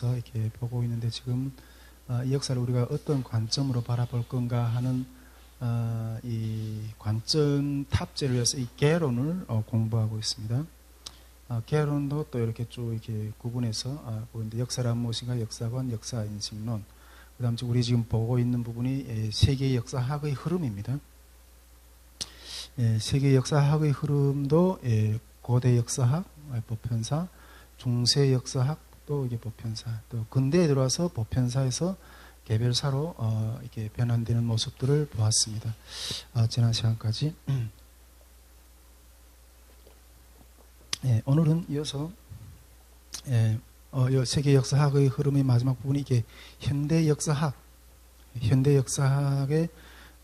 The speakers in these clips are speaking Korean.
관점에서 이렇게 보고 있는데 지금 이 역사를 우리가 어떤 관점으로 바라볼 건가 하는 이 관점 탑재를 위해서 이 개론을 공부하고 있습니다. 개론도 또 이렇게 쭉 이렇게 구분해서 보는데 역사란 무엇인가, 역사관, 역사인식론. 그다음 우리 지금 보고 있는 부분이 세계 역사학의 흐름입니다. 세계 역사학의 흐름도 고대 역사학, 보편사, 중세 역사학, 또 이게 보편사, 또 근대에 들어와서 보편사에서 개별사로 이렇게 변환되는 모습들을 보았습니다. 지난 시간까지. 오늘은 이어서 세계 역사학의 흐름의 마지막 부분이 이게 현대 역사학의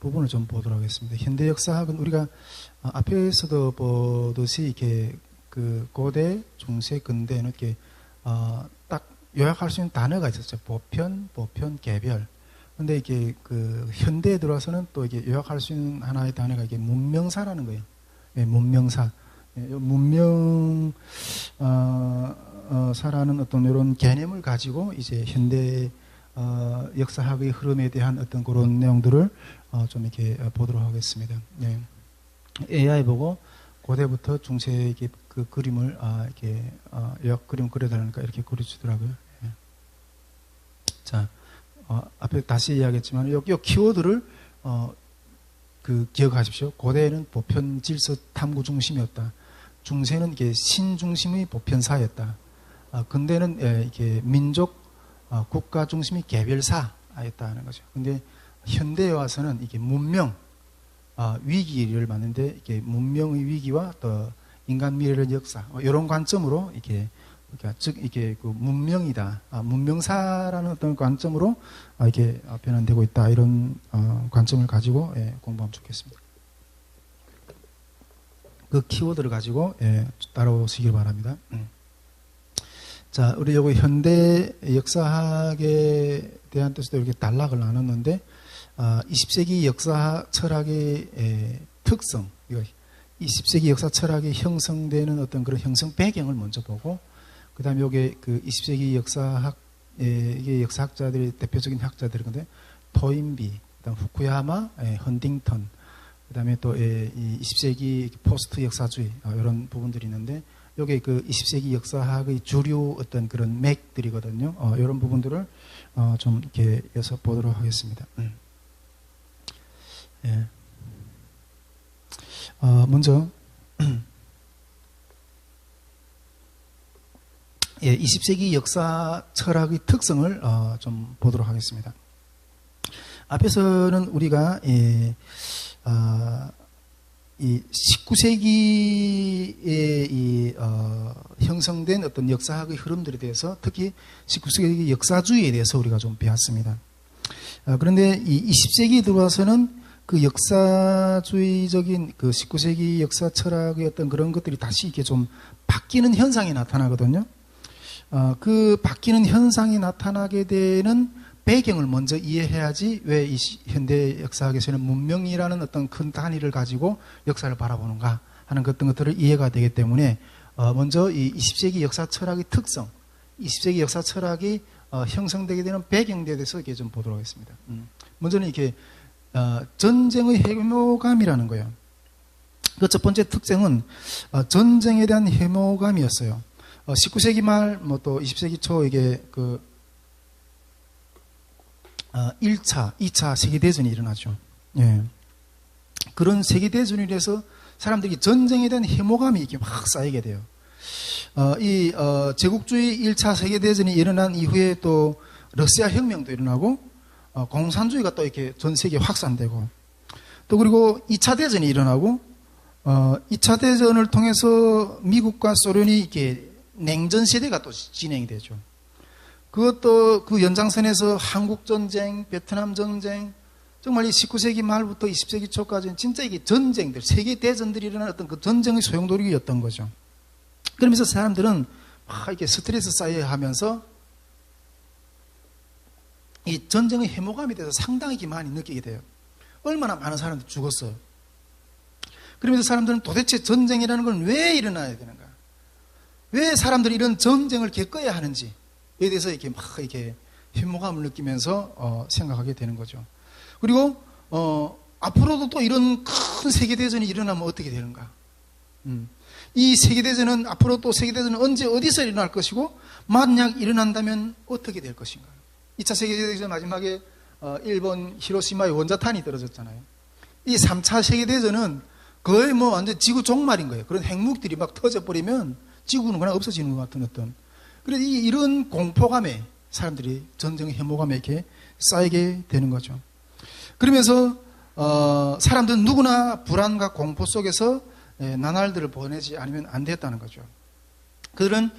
부분을 좀 보도록 하겠습니다. 현대 역사학은 우리가 앞에서도 보듯이 이렇게 그 고대, 중세, 근대는 이렇게 딱 요약할 수 있는 단어가 있었죠. 보편, 개별. 근데 이게 그 현대에 들어와서는 또 이게 요약할 수 있는 하나의 단어가 이게 문명사라는 거예요. 문명사. 문명사라는 어떤 이런 개념을 가지고 이제 현대 역사학의 흐름에 대한 어떤 그런 내용들을 좀 이렇게 보도록 하겠습니다. AI 보고 고대부터 중세의 그 그림을 이렇게 역 그림 그려달라니까 이렇게 그려주더라고요. 자, 앞에 다시 이야기했지만 요 키워드를 기억하십시오. 고대는 보편 질서 탐구 중심이었다. 중세는 이게 신중심의 보편사였다. 근대는 이게 민족 국가 중심의 개별사였다는 거죠. 근데 현대에 와서는 이게 문명 위기를 맞는데 이게 문명의 위기와 또 인간 미래의 역사 이런 관점으로 이게 그러니까 즉 이게 그 문명이다, 문명사라는 어떤 관점으로 이게 변환되고 있다 이런 관점을 가지고 공부하면 좋겠습니다. 그 키워드를 가지고 따라오시길 바랍니다. 자, 우리 여기 현대 역사학에 대한 뜻도 이렇게 단락을 나눴는데 20세기 역사 철학의 특성, 20세기 역사 철학이 형성되는 어떤 그런 형성 배경을 먼저 보고, 그 다음에 요게 그 20세기 역사학, 이게 역사학자들이 대표적인 학자들이 건데, 토인비, 그 다음 후쿠야마, 헌팅턴, 그 다음에 또 이 20세기 포스트 역사주의, 이런 부분들이 있는데, 요게 그 20세기 역사학의 주류 어떤 그런 맥들이거든요. 이런 부분들을 좀 이렇게 이어서 보도록 하겠습니다. 먼저 20세기 역사 철학의 특성을 좀 보도록 하겠습니다. 앞에서는 우리가 이 19세기에 형성된 어떤 역사학의 흐름들에 대해서, 특히 19세기 역사주의에 대해서 우리가 좀 배웠습니다. 그런데 이 20세기에 들어와서는 그 역사주의적인 그 19세기 역사 철학의 어떤 그런 것들이 다시 이렇게 좀 바뀌는 현상이 나타나거든요. 그 바뀌는 현상이 나타나게 되는 배경을 먼저 이해해야지 왜 이 현대 역사학에서는 문명이라는 어떤 큰 단위를 가지고 역사를 바라보는가 하는 어떤 것들을 이해가 되기 때문에 먼저 이 20세기 역사 철학의 특성, 20세기 역사 철학이 형성되게 되는 배경에 대해서 이렇게 좀 보도록 하겠습니다. 먼저는 이렇게 전쟁의 해모감이라는 거예요. 그 첫 번째 특징은 전쟁에 대한 해모감이었어요. 19세기 말, 뭐 또 20세기 초 이게 그 1차, 2차 세계대전이 일어나죠. 예. 그런 세계대전이 돼서 사람들이 전쟁에 대한 해모감이 이렇게 막 쌓이게 돼요. 제국주의 1차 세계대전이 일어난 이후에 또 러시아 혁명도 일어나고, 공산주의가 또 이렇게 전 세계에 확산되고, 또 그리고 2차 대전이 일어나고, 2차 대전을 통해서 미국과 소련이 이렇게 냉전 시대가 또 진행이 되죠. 그것도 그 연장선에서 한국전쟁, 베트남전쟁, 정말 이 19세기 말부터 20세기 초까지는 진짜 이게 전쟁들, 세계대전들이 일어나는 어떤 그 전쟁의 소용돌이였던 거죠. 그러면서 사람들은 막 이렇게 스트레스 쌓여 하면서 이 전쟁의 해모감에 대해서 상당히 많이 느끼게 돼요. 얼마나 많은 사람들이 죽었어요. 그러면서 사람들은 도대체 전쟁이라는 건 왜 일어나야 되는가? 왜 사람들이 이런 전쟁을 겪어야 하는지, 대해서 이렇게 막 이렇게 혐오감을 느끼면서 생각하게 되는 거죠. 그리고 앞으로도 또 이런 큰 세계대전이 일어나면 어떻게 되는가? 이 세계대전은 앞으로 또 세계대전은 언제 어디서 일어날 것이고 만약 일어난다면 어떻게 될 것인가? 2차 세계대전 마지막에 일본 히로시마에 원자탄이 떨어졌잖아요. 이 3차 세계대전은 거의 뭐 완전 지구 종말인 거예요. 그런 핵무기들이 막 터져버리면 지구는 그냥 없어지는 것 같은 어떤. 그래서 이런 공포감에 사람들이 전쟁의 혐오감에 이렇게 쌓이게 되는 거죠. 그러면서 사람들은 누구나 불안과 공포 속에서 나날들을 보내지 않으면 안 됐다는 거죠. 그들은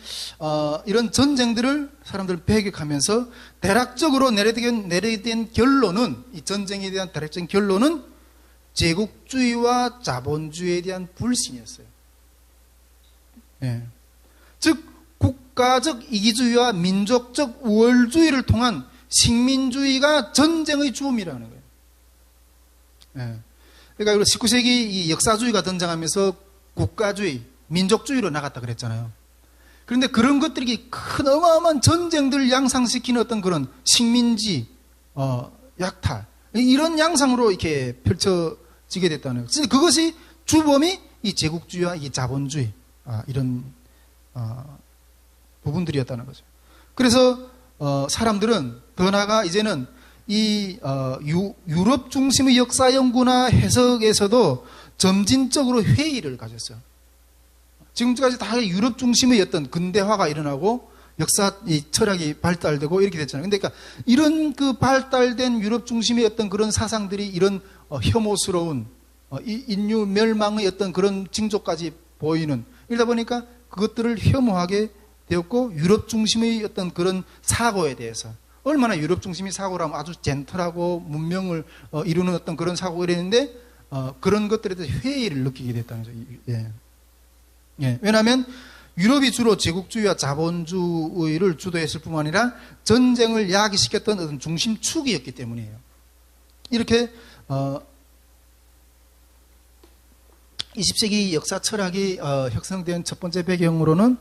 이런 전쟁들을 사람들을 배격하면서 대략적으로 내려진 결론은, 이 전쟁에 대한 대략적인 결론은 제국주의와 자본주의에 대한 불신이었어요. 예. 즉 국가적 이기주의와 민족적 우월주의를 통한 식민주의가 전쟁의 주범이라는 거예요. 예. 그러니까 19세기 이 역사주의가 등장하면서 국가주의, 민족주의로 나갔다 그랬잖아요. 그런데 그런 것들이 큰 어마어마한 전쟁들을 양상시키는 어떤 그런 식민지, 약탈, 이런 양상으로 이렇게 펼쳐지게 됐다는 거예요. 그것이 주범이 이 제국주의와 이 자본주의, 이런 부분들이었다는 거죠. 그래서 사람들은 더 나아가 이제는 이 유럽 중심의 역사 연구나 해석에서도 점진적으로 회의를 가졌어요. 지금까지 다 유럽 중심의 어떤 근대화가 일어나고 역사 이 철학이 발달되고 이렇게 됐잖아요. 근데 그러니까 이런 그 발달된 유럽 중심의 어떤 그런 사상들이 이런 혐오스러운 인류 멸망의 어떤 그런 징조까지 보이는, 이러다 보니까 그것들을 혐오하게 되었고, 유럽 중심의 어떤 그런 사고에 대해서, 얼마나 유럽 중심의 사고라면 아주 젠틀하고 문명을 이루는 어떤 그런 사고가 이랬는데 그런 것들에 대해서 회의를 느끼게 됐다는 거죠. 예. 예. 왜냐하면 유럽이 주로 제국주의와 자본주의를 주도했을 뿐만 아니라 전쟁을 야기시켰던 어떤 중심축이었기 때문이에요. 이렇게 20세기 역사 철학이 형성된 첫 번째 배경으로는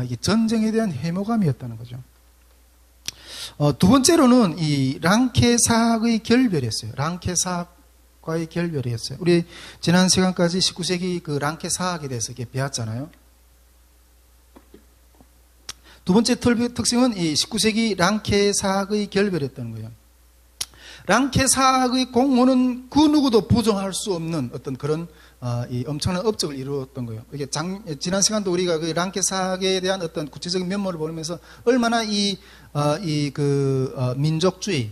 이게 전쟁에 대한 해모감이었다는 거죠. 두 번째로는 이 랑케 사학의 결별이었어요. 랑케 사학과의 결별이었어요. 우리 지난 시간까지 19세기 그 랑케 사학에 대해서 이렇게 배웠잖아요. 두 번째 특징은 이 19세기 랑케 사학의 결별이었다는 거예요. 랑케 사학의 공헌은 그 누구도 부정할 수 없는 어떤 그런 이 엄청난 업적을 이루었던 거예요. 이게 지난 시간도 우리가 그 랑케 사학에 대한 어떤 구체적인 면모를 보면서 얼마나 민족주의,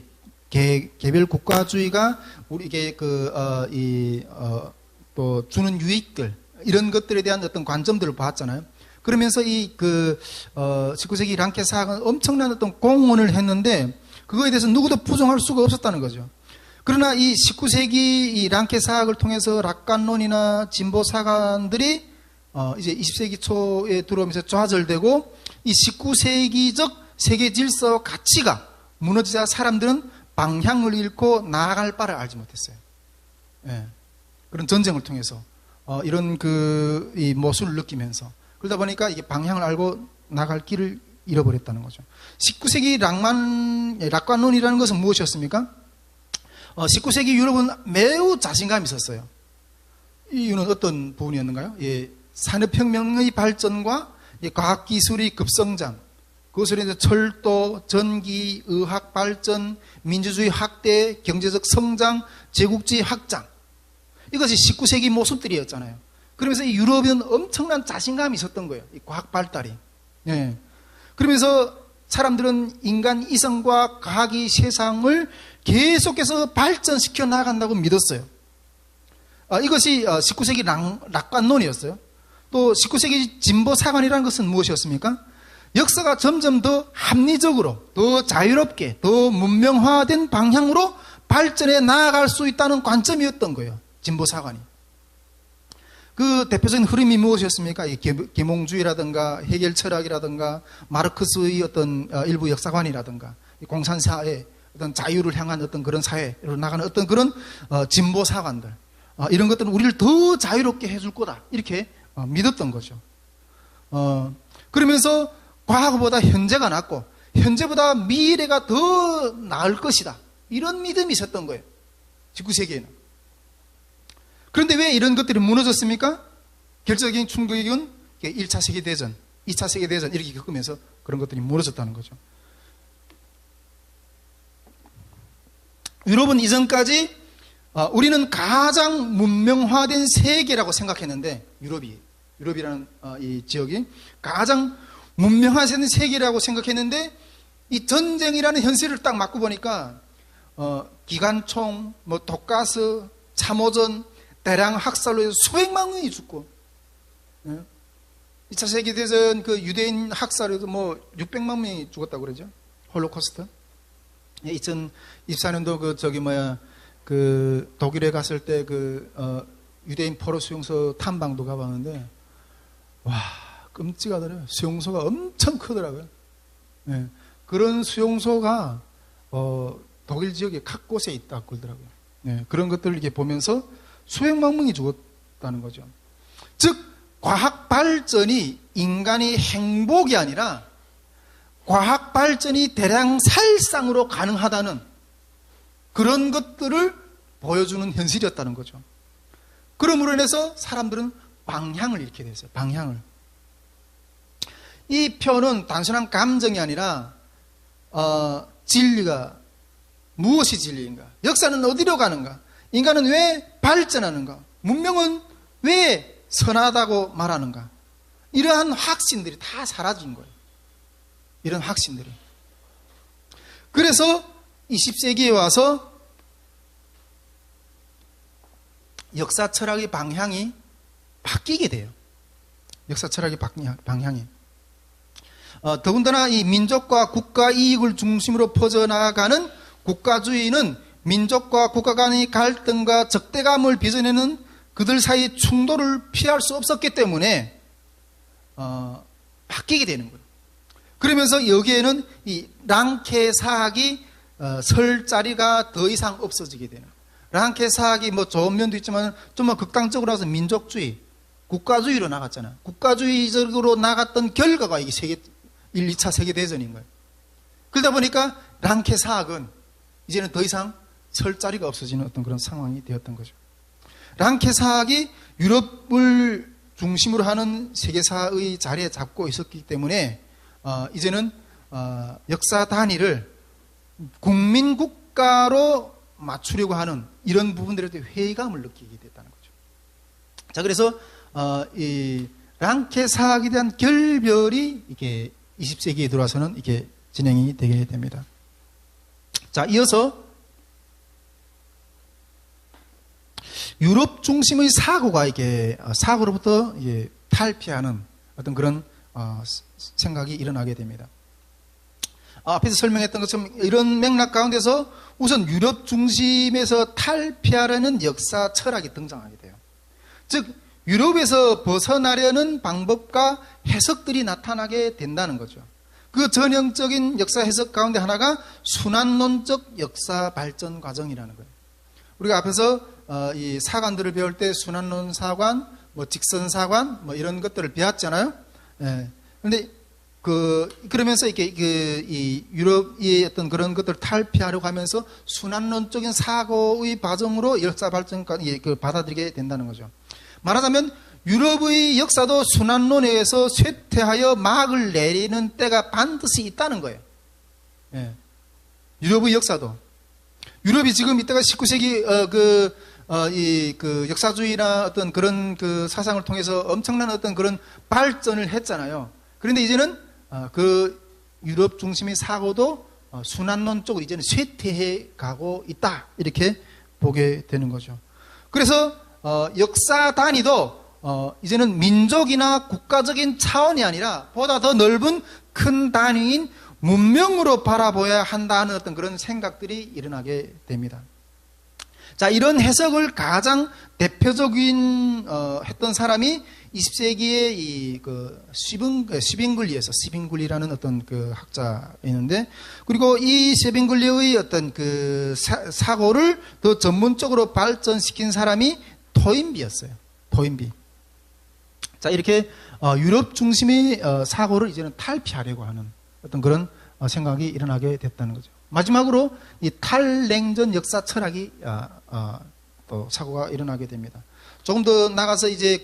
개별 국가주의가 우리에게 또 주는 유익들, 이런 것들에 대한 어떤 관점들을 봤잖아요. 그러면서 19세기 랑케 사학은 엄청난 어떤 공헌을 했는데 그거에 대해서 누구도 부정할 수가 없었다는 거죠. 그러나 이 19세기 이 랑케 사학을 통해서 락간론이나 진보 사관들이 이제 20세기 초에 들어오면서 좌절되고 이 19세기적 세계 질서와 가치가 무너지자 사람들은 방향을 잃고 나아갈 바를 알지 못했어요. 예. 그런 전쟁을 통해서 이런 이 모순을 느끼면서 그러다 보니까 이게 방향을 알고 나갈 길을 잃어버렸다는 거죠. 19세기 락간론이라는 것은 무엇이었습니까? 19세기 유럽은 매우 자신감이 있었어요. 이유는 어떤 부분이었는가요? 예, 산업혁명의 발전과 과학기술의 급성장, 그것으로 인해서 철도, 전기, 의학 발전, 민주주의 확대, 경제적 성장, 제국주의 확장, 이것이 19세기 모습들이었잖아요. 그러면서 이 유럽은 엄청난 자신감이 있었던 거예요. 이 과학 발달이. 예. 그러면서 사람들은 인간 이성과 과학이 세상을 계속해서 발전시켜 나간다고 믿었어요. 이것이 19세기 락간론이었어요. 또 19세기 진보사관이라는 것은 무엇이었습니까? 역사가 점점 더 합리적으로, 더 자유롭게, 더 문명화된 방향으로 발전해 나아갈 수 있다는 관점이었던 거예요. 진보사관이. 그 대표적인 흐름이 무엇이었습니까? 계몽주의라든가 해결 철학이라든가 마르크스의 어떤 일부 역사관이라든가 공산사회, 어떤 자유를 향한 어떤 그런 사회로 나가는 어떤 그런 진보사관들, 이런 것들은 우리를 더 자유롭게 해줄 거다, 이렇게 믿었던 거죠. 그러면서 과거보다 현재가 낫고 현재보다 미래가 더 나을 것이다. 이런 믿음이 있었던 거예요. 19세기에는. 그런데 왜 이런 것들이 무너졌습니까? 결정적인 충격은 1차 세계대전, 2차 세계대전 이렇게 겪으면서 그런 것들이 무너졌다는 거죠. 유럽은 이전까지 우리는 가장 문명화된 세계라고 생각했는데, 유럽이라는 이 지역이 가장 문명화된 세계라고 생각했는데, 이 전쟁이라는 현실을 딱 맞고 보니까 기관총, 뭐 독가스, 참호전, 대량 학살로 해서 수백만 명이 죽고, 2차 세계대전 그 유대인 학살에도 뭐 600만 명이 죽었다고 그러죠. 홀로코스트. 2024년도 그 독일에 갔을 때 유대인 포로 수용소 탐방도 가봤는데, 와, 끔찍하더라고요. 수용소가 엄청 크더라고요. 네. 그런 수용소가 독일 지역에 각 곳에 있다고 그러더라고요. 네. 그런 것들을 이렇게 보면서 수백만 명이 죽었다는 거죠. 즉, 과학 발전이 인간의 행복이 아니라 과학 발전이 대량 살상으로 가능하다는 그런 것들을 보여주는 현실이었다는 거죠. 그러므로 인해서 사람들은 방향을 잃게 됐어요. 방향을. 이 표는 단순한 감정이 아니라 진리가 무엇이 진리인가? 역사는 어디로 가는가? 인간은 왜 발전하는가? 문명은 왜 선하다고 말하는가? 이러한 확신들이 다 사라진 거예요. 이런 확신들이. 그래서 20세기에 와서 역사 철학의 방향이 바뀌게 돼요. 역사 철학의 방향이. 더군다나 이 민족과 국가 이익을 중심으로 퍼져나가는 국가주의는 민족과 국가 간의 갈등과 적대감을 빚어내는 그들 사이의 충돌을 피할 수 없었기 때문에 바뀌게 되는 거예요. 그러면서 여기에는 이 랑케 사학이 설 자리가 더 이상 없어지게 되는. 랑케 사학이 뭐 좋은 면도 있지만 좀 극단적으로 나서 민족주의, 국가주의로 나갔잖아요. 국가주의적으로 나갔던 결과가 이게 1, 2차 세계대전인 거예요. 그러다 보니까 랑케 사학은 이제는 더 이상 설 자리가 없어지는 어떤 그런 상황이 되었던 거죠. 랑케 사학이 유럽을 중심으로 하는 세계사의 자리에 잡고 있었기 때문에 이제는 역사 단위를 국민국가로 맞추려고 하는 이런 부분들에 대해 회의감을 느끼게 됐다는 거죠. 자, 그래서 이 랑케 사학에 대한 결별이 이게 20세기에 들어와서는 이게 진행이 되게 됩니다. 자, 이어서 유럽 중심의 사고가 이게 사고로부터 이게 탈피하는 어떤 그런 생각이 일어나게 됩니다. 앞에서 설명했던 것처럼 이런 맥락 가운데서 우선 유럽 중심에서 탈피하려는 역사 철학이 등장하게 돼요. 즉 유럽에서 벗어나려는 방법과 해석들이 나타나게 된다는 거죠. 그 전형적인 역사 해석 가운데 하나가 순환론적 역사 발전 과정이라는 거예요. 우리가 앞에서 이 사관들을 배울 때 순환론 사관, 뭐 직선 사관, 뭐 이런 것들을 배웠잖아요. 그런데 그러면서 이렇게 이 유럽의 어떤 그런 것들을 탈피하려고 하면서 순환론적인 사고의 과정으로 역사 발전까지 받아들이게 된다는 거죠. 말하자면 유럽의 역사도 순환론에 의해서 쇠퇴하여 막을 내리는 때가 반드시 있다는 거예요. 유럽의 역사도. 유럽이 지금 이때가 19세기 그 역사주의나 어떤 그런 그 사상을 통해서 엄청난 어떤 그런 발전을 했잖아요. 그런데 이제는 그 유럽 중심의 사고도 순환론 쪽으로 이제는 쇠퇴해 가고 있다. 이렇게 보게 되는 거죠. 그래서 역사 단위도 이제는 민족이나 국가적인 차원이 아니라 보다 더 넓은 큰 단위인 문명으로 바라봐야 한다는 어떤 그런 생각들이 일어나게 됩니다. 자, 이런 해석을 가장 대표적인 했던 사람이 20세기에 이 시빙글리라는 어떤 그 학자가 있는데, 그리고 이 시빙글리의 어떤 그 사고를 더 전문적으로 발전시킨 사람이 토인비였어요. 토인비. 자, 이렇게 유럽 중심의 사고를 이제는 탈피하려고 하는 어떤 그런 생각이 일어나게 됐다는 거죠. 마지막으로 이 탈냉전 역사 철학이 또 사고가 일어나게 됩니다. 조금 더 나가서 이제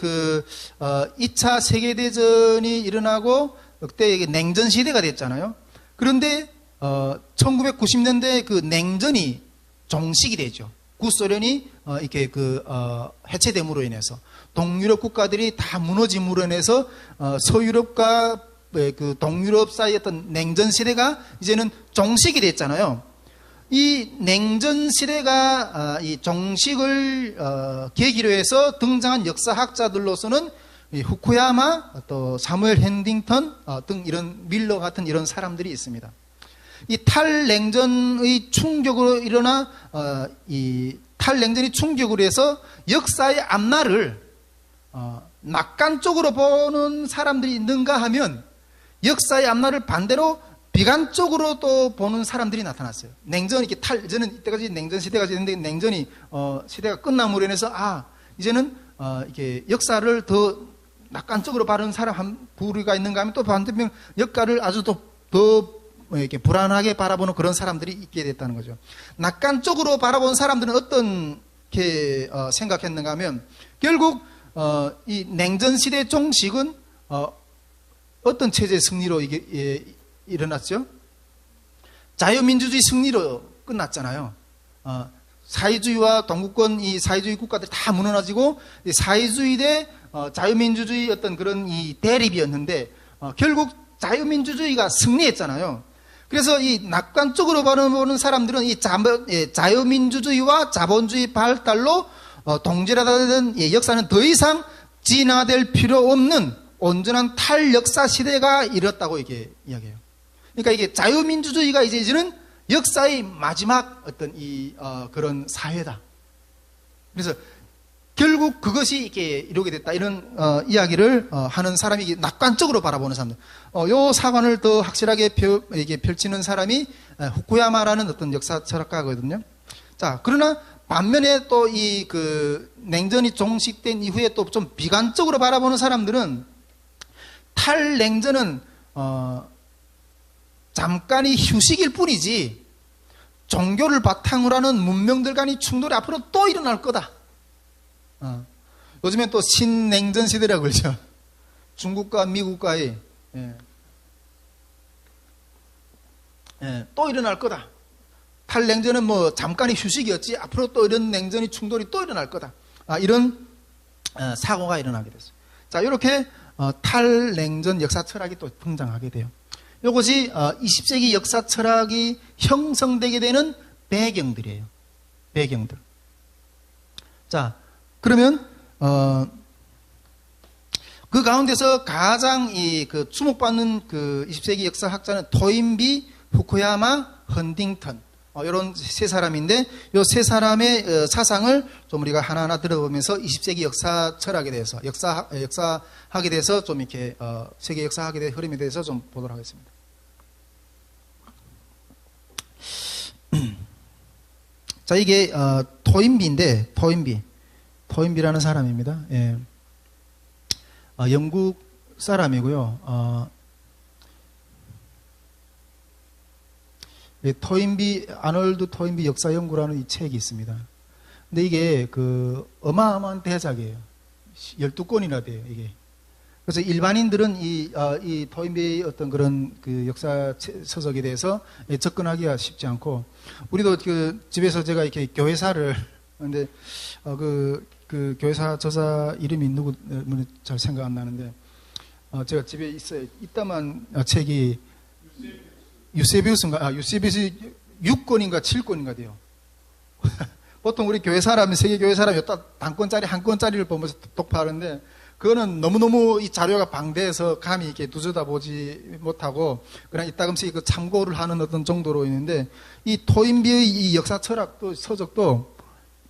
2차 세계대전이 일어나고 그때 냉전 시대가 됐잖아요. 그런데 1990년대 그 냉전이 종식이 되죠. 구소련이 이렇게 해체됨으로 인해서 동유럽 국가들이 다 무너짐으로 인해서 서유럽과 그 동유럽 사이의 어떤 냉전 시대가 이제는 종식이 됐잖아요. 이 냉전 시대가 이 종식을 계기로 해서 등장한 역사학자들로서는 이 후쿠야마, 또 사무엘 핸딩턴 등 이런 밀러 같은 이런 사람들이 있습니다. 이 탈냉전의 충격으로 일어나 이 탈냉전이 충격으로 해서 역사의 앞날을 낙관적으로 보는 사람들이 있는가 하면 역사의 앞날을 반대로 비관적으로 또 보는 사람들이 나타났어요. 냉전이 이렇게 저는 이때까지 냉전 시대가 됐는데 냉전이 시대가 끝남으로 인해서 이제는 이렇게 역사를 더 낙관적으로 바라는 사람 한 부류가 있는가 하면 또 반대편 역사를 아주 더 이렇게 불안하게 바라보는 그런 사람들이 있게 됐다는 거죠. 낙관적으로 바라본 사람들은 어떻게 생각했는가 하면 결국 이 냉전 시대 종식은 어떤 체제의 승리로 이게 일어났죠? 자유민주주의 승리로 끝났잖아요. 사회주의와 동구권 이 사회주의 국가들 다 무너지고 사회주의 대 자유민주주의 어떤 그런 이 대립이었는데 결국 자유민주주의가 승리했잖아요. 그래서 이 낙관적으로 바라보는 사람들은 이 자유민주주의와 자본주의 발달로 동질화된 역사는 더 이상 진화될 필요 없는 온전한 탈역사 시대가 이뤘다고 이게 이야기해요. 그러니까 이게 자유민주주의가 이제는 역사의 마지막 어떤 그런 사회다. 그래서 결국 그것이 이렇게 이루게 됐다. 이런 이야기를 하는 사람이 낙관적으로 바라보는 사람들. 요 사관을 더 확실하게 펼치는 사람이 후쿠야마라는 어떤 역사 철학가거든요. 자, 그러나 반면에 또 냉전이 종식된 이후에 또 좀 비관적으로 바라보는 사람들은 탈냉전은 잠깐의 휴식일 뿐이지 종교를 바탕으로 하는 문명들 간의 충돌이 앞으로 또 일어날 거다. 요즘엔 또 신냉전 시대라고 그러죠. 중국과 미국과의 또 일어날 거다. 탈냉전은 뭐 잠깐의 휴식이었지 앞으로 또 이런 냉전의 충돌이 또 일어날 거다. 이런 사고가 일어나게 됐어요. 자, 이렇게 탈냉전 역사 철학이 또 등장하게 돼요. 이것이 20세기 역사 철학이 형성되게 되는 배경들이에요. 배경들. 자, 그러면 그 가운데서 가장 주목받는 20세기 역사학자는 토인비, 후쿠야마, 헌팅턴 이런 세 사람인데 이 세 사람의 사상을 좀 우리가 하나하나 들어보면서 20세기 역사 철학에 대해서 역사학에 대해서 좀 이렇게 세계 역사학에 대한 흐름에 대해서 좀 보도록 하겠습니다. 자, 이게 토인비인데 토인비라는 사람입니다. 예. 영국 사람이고요. 아놀드 토인비 역사 연구라는 이 책이 있습니다. 근데 이게 어마어마한 대작이에요. 12권이나 돼요, 이게. 그래서 일반인들은 이 토인비의 어떤 그런 역사 서적에 대해서 접근하기가 쉽지 않고, 우리도 집에서 제가 이렇게 교회사를, 근데, 그 교회사 저자 이름이 누구, 잘 생각 안 나는데, 제가 집에 있어요. 이따만 책이, 유세비우스인가? 유세비우스 6권인가 7권인가 돼요. 보통 우리 교회 사람이, 세계 교회 사람이 단권짜리 한 권짜리를 보면서 독파하는데, 그거는 너무너무 이 자료가 방대해서 감히 이렇게 두저다보지 못하고, 그냥 이따금씩 참고를 하는 어떤 정도로 있는데, 이 토인비의 이 역사 철학도, 서적도,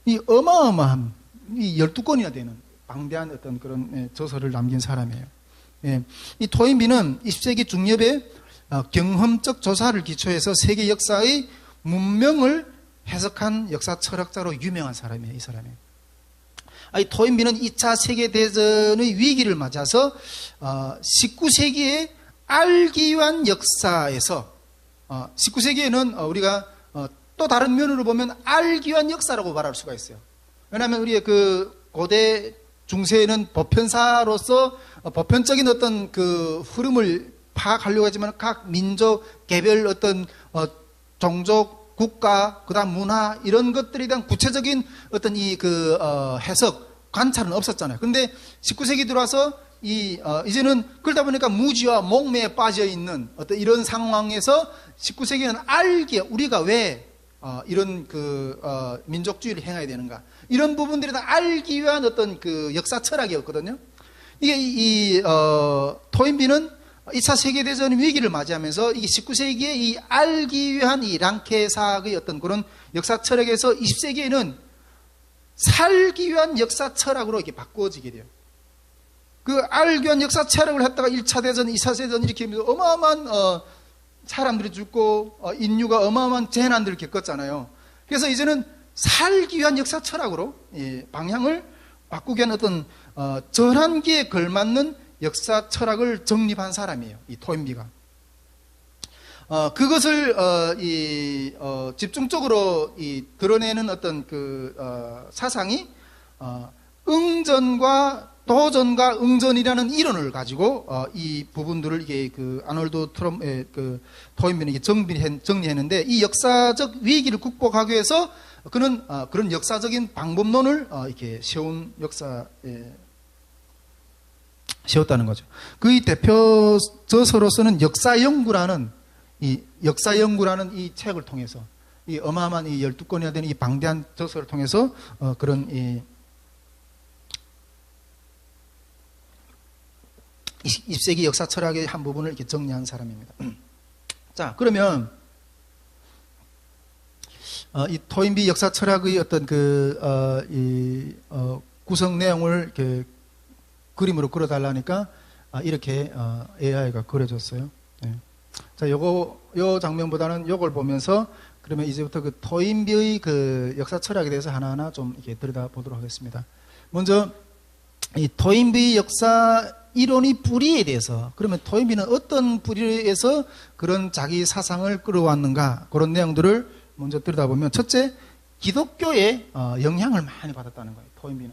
이 어마어마한, 이 12권이나 되는 방대한 어떤 그런 저서를 남긴 사람이에요. 예. 이 토인비는 20세기 중엽에 경험적 조사를 기초해서 세계 역사의 문명을 해석한 역사 철학자로 유명한 사람이에요, 이 사람이. 이 토인비는 2차 세계대전의 위기를 맞아서 19세기의 알기 위한 역사에서 19세기에는 우리가 또 다른 면으로 보면 알기 위한 역사라고 말할 수가 있어요. 왜냐하면 우리의 그 고대 중세에는 법현사로서 법현적인 어떤 그 흐름을 파악하려고 하지만 각 민족, 개별 어떤 종족, 국가, 그다음 문화 이런 것들에 대한 구체적인 어떤 이 그 해석, 관찰은 없었잖아요. 그런데 19세기 들어와서 이제는 그러다 보니까 무지와 목매에 빠져 있는 어떤 이런 상황에서 19세기는 알기에 우리가 왜 이런 그 민족주의를 행해야 되는가 이런 부분들이 다 알기 위한 어떤 그 역사 철학이었거든요. 이게 토인비는 2차 세계대전 위기를 맞이하면서 이 19세기에 이 알기 위한 이 랑케사학의 어떤 그런 역사 철학에서 20세기에는 살기 위한 역사 철학으로 이렇게 바꾸어지게 돼요. 그 알기 위한 역사 철학을 했다가 1차 대전, 2차 대전 이렇게 하면서 어마어마한 사람들이 죽고 인류가 어마어마한 재난들을 겪었잖아요. 그래서 이제는 살기 위한 역사 철학으로 방향을 바꾸기 위한 어떤 전환기에 걸맞는 역사 철학을 정립한 사람이에요. 이 토인비가. 그것을 집중적으로 드러내는 어떤 그 사상이 응전과 도전과 응전이라는 이론을 가지고 이 부분들을 이게 그 아놀드 그 토인비는 정리했는데 이 역사적 위기를 극복하기 위해서 그는 그런 역사적인 방법론을 이렇게 세웠다는 거죠. 그의 대표 저서로서는 역사연구라는 이 책을 통해서 이 어마어마한 이 12권이나 되는 이 방대한 저서를 통해서 그런 20세기 역사 철학의 한 부분을 이렇게 정리한 사람입니다. 자, 그러면 이 토인비 역사 철학의 어떤 구성 내용을 이렇게 그림으로 그려달라니까 이렇게 AI가 그려줬어요. 네. 자, 요 장면보다는 요걸 보면서 그러면 이제부터 그 토인비의 그 역사 철학에 대해서 하나하나 좀 이렇게 들여다보도록 하겠습니다. 먼저 이 토인비 역사 이론의 뿌리에 대해서, 그러면 토인비는 어떤 뿌리에서 그런 자기 사상을 끌어왔는가, 그런 내용들을 먼저 들여다보면, 첫째, 기독교의 영향을 많이 받았다는 거예요. 토인비는.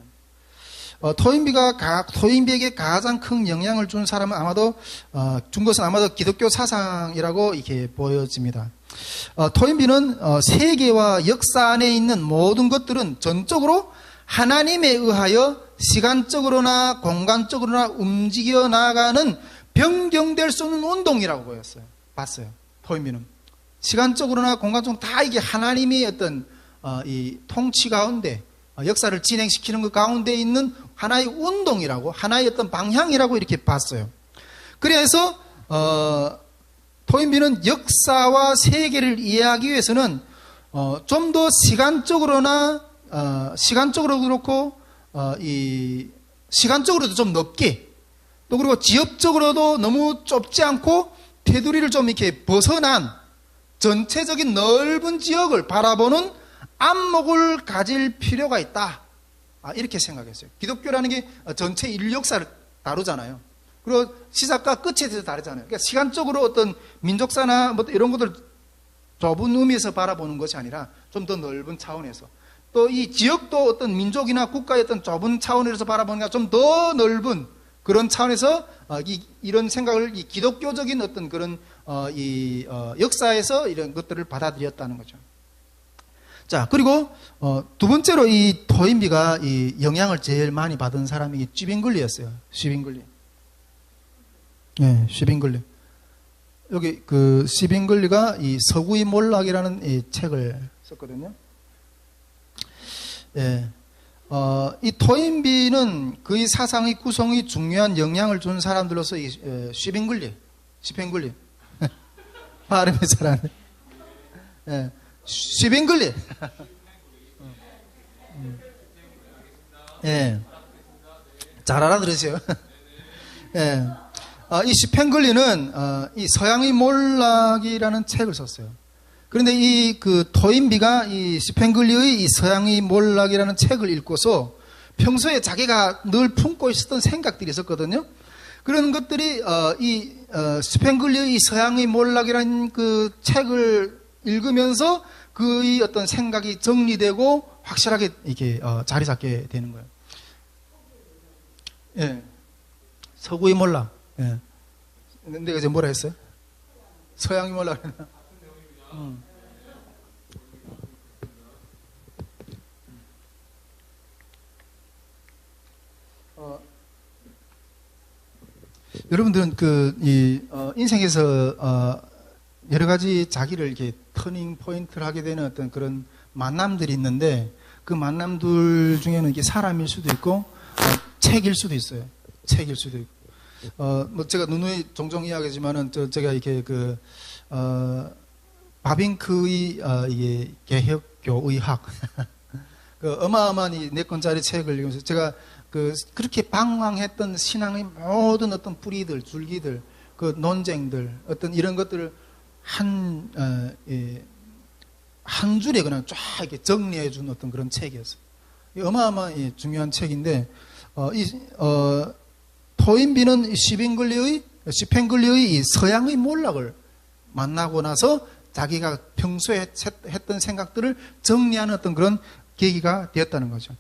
토인비에게 가장 큰 영향을 준 사람은 준 것은 아마도 기독교 사상이라고 이렇게 보여집니다. 토인비는 세계와 역사 안에 있는 모든 것들은 전적으로 하나님에 의하여 시간적으로나 공간적으로나 움직여 나가는 변경될 수 없는 운동이라고 봤어요. 토인비는. 시간적으로나 공간적으로 다 이게 하나님의 어떤 이 통치 가운데 역사를 진행시키는 것 가운데 있는 하나의 운동이라고, 하나의 어떤 방향이라고 이렇게 봤어요. 그래서 토인비는 역사와 세계를 이해하기 위해서는 좀 더 시간적으로 그렇고 시간적으로도 좀 넓게, 또 그리고 지역적으로도 너무 좁지 않고 테두리를 좀 이렇게 벗어난 전체적인 넓은 지역을 바라보는 안목을 가질 필요가 있다. 이렇게 생각했어요. 기독교라는 게 전체 인류 역사를 다루잖아요. 그리고 시작과 끝에 대해서 다르잖아요. 그러니까 시간적으로 어떤 민족사나 뭐 이런 것들 좁은 의미에서 바라보는 것이 아니라 좀 더 넓은 차원에서, 또 이 지역도 어떤 민족이나 국가의 어떤 좁은 차원에서 바라보는 게 좀 더 넓은 그런 차원에서 이런 생각을 기독교적인 어떤 그런 역사에서 이런 것들을 받아들였다는 거죠. 자, 그리고 두 번째로 이 토인비가 이 영향을 제일 많이 받은 사람이 쥐빙글리였어요. 쥐빙글리. 네, 쥐빙글리. 여기 그 쥐빙글리가 이 서구의 몰락이라는 이 책을 썼거든요. 예. 이 토인비는 그의 사상의 구성이 중요한 영향을 준 사람들로서 이 쥐빙글리 발음이 잘 안 돼. 예. 쥐빙글리. 예. 잘 알아들으세요. 예. 이 쥐빙글리는 이 서양의 몰락이라는 책을 썼어요. 그런데 이 그 토인비가 이 쥐빙글리의 이 서양의 몰락이라는 책을 읽고서 평소에 자기가 늘 품고 있었던 생각들이 있었거든요. 그런 것들이 스팽글리의 서양의 몰락이라는 그 책을 읽으면서 그의 어떤 생각이 정리되고 확실하게 이렇게 자리 잡게 되는 거예요. 예. 서구의 몰락. 예. 내가 이제 뭐라 했어요? 서양의 몰락. 여러분들은 인생에서 여러 가지 자기를 이렇게 터닝 포인트를 하게 되는 어떤 그런 만남들이 있는데, 그 만남들 중에는 이게 사람일 수도 있고 책일 수도 있어요. 책일 수도 있고. 뭐 제가 누누이 종종 이야기하지만은 제가 이렇게 바빙크의 이게 개혁교의학 그 어마어마한 이 4권짜리 책을 읽으면서 제가 그렇게 방황했던 신앙의 모든 어떤 뿌리들, 줄기들, 그 논쟁들, 어떤 이런 것들을 한 줄에 그냥 쫙 이렇게 정리해 준 어떤 그런 책이었어요. 어마어마한 중요한 책인데, 토인비는 시팽글리의 이 서양의 몰락을 만나고 나서 자기가 평소에 했던 생각들을 정리하는 어떤 그런 계기가 되었다는 거죠.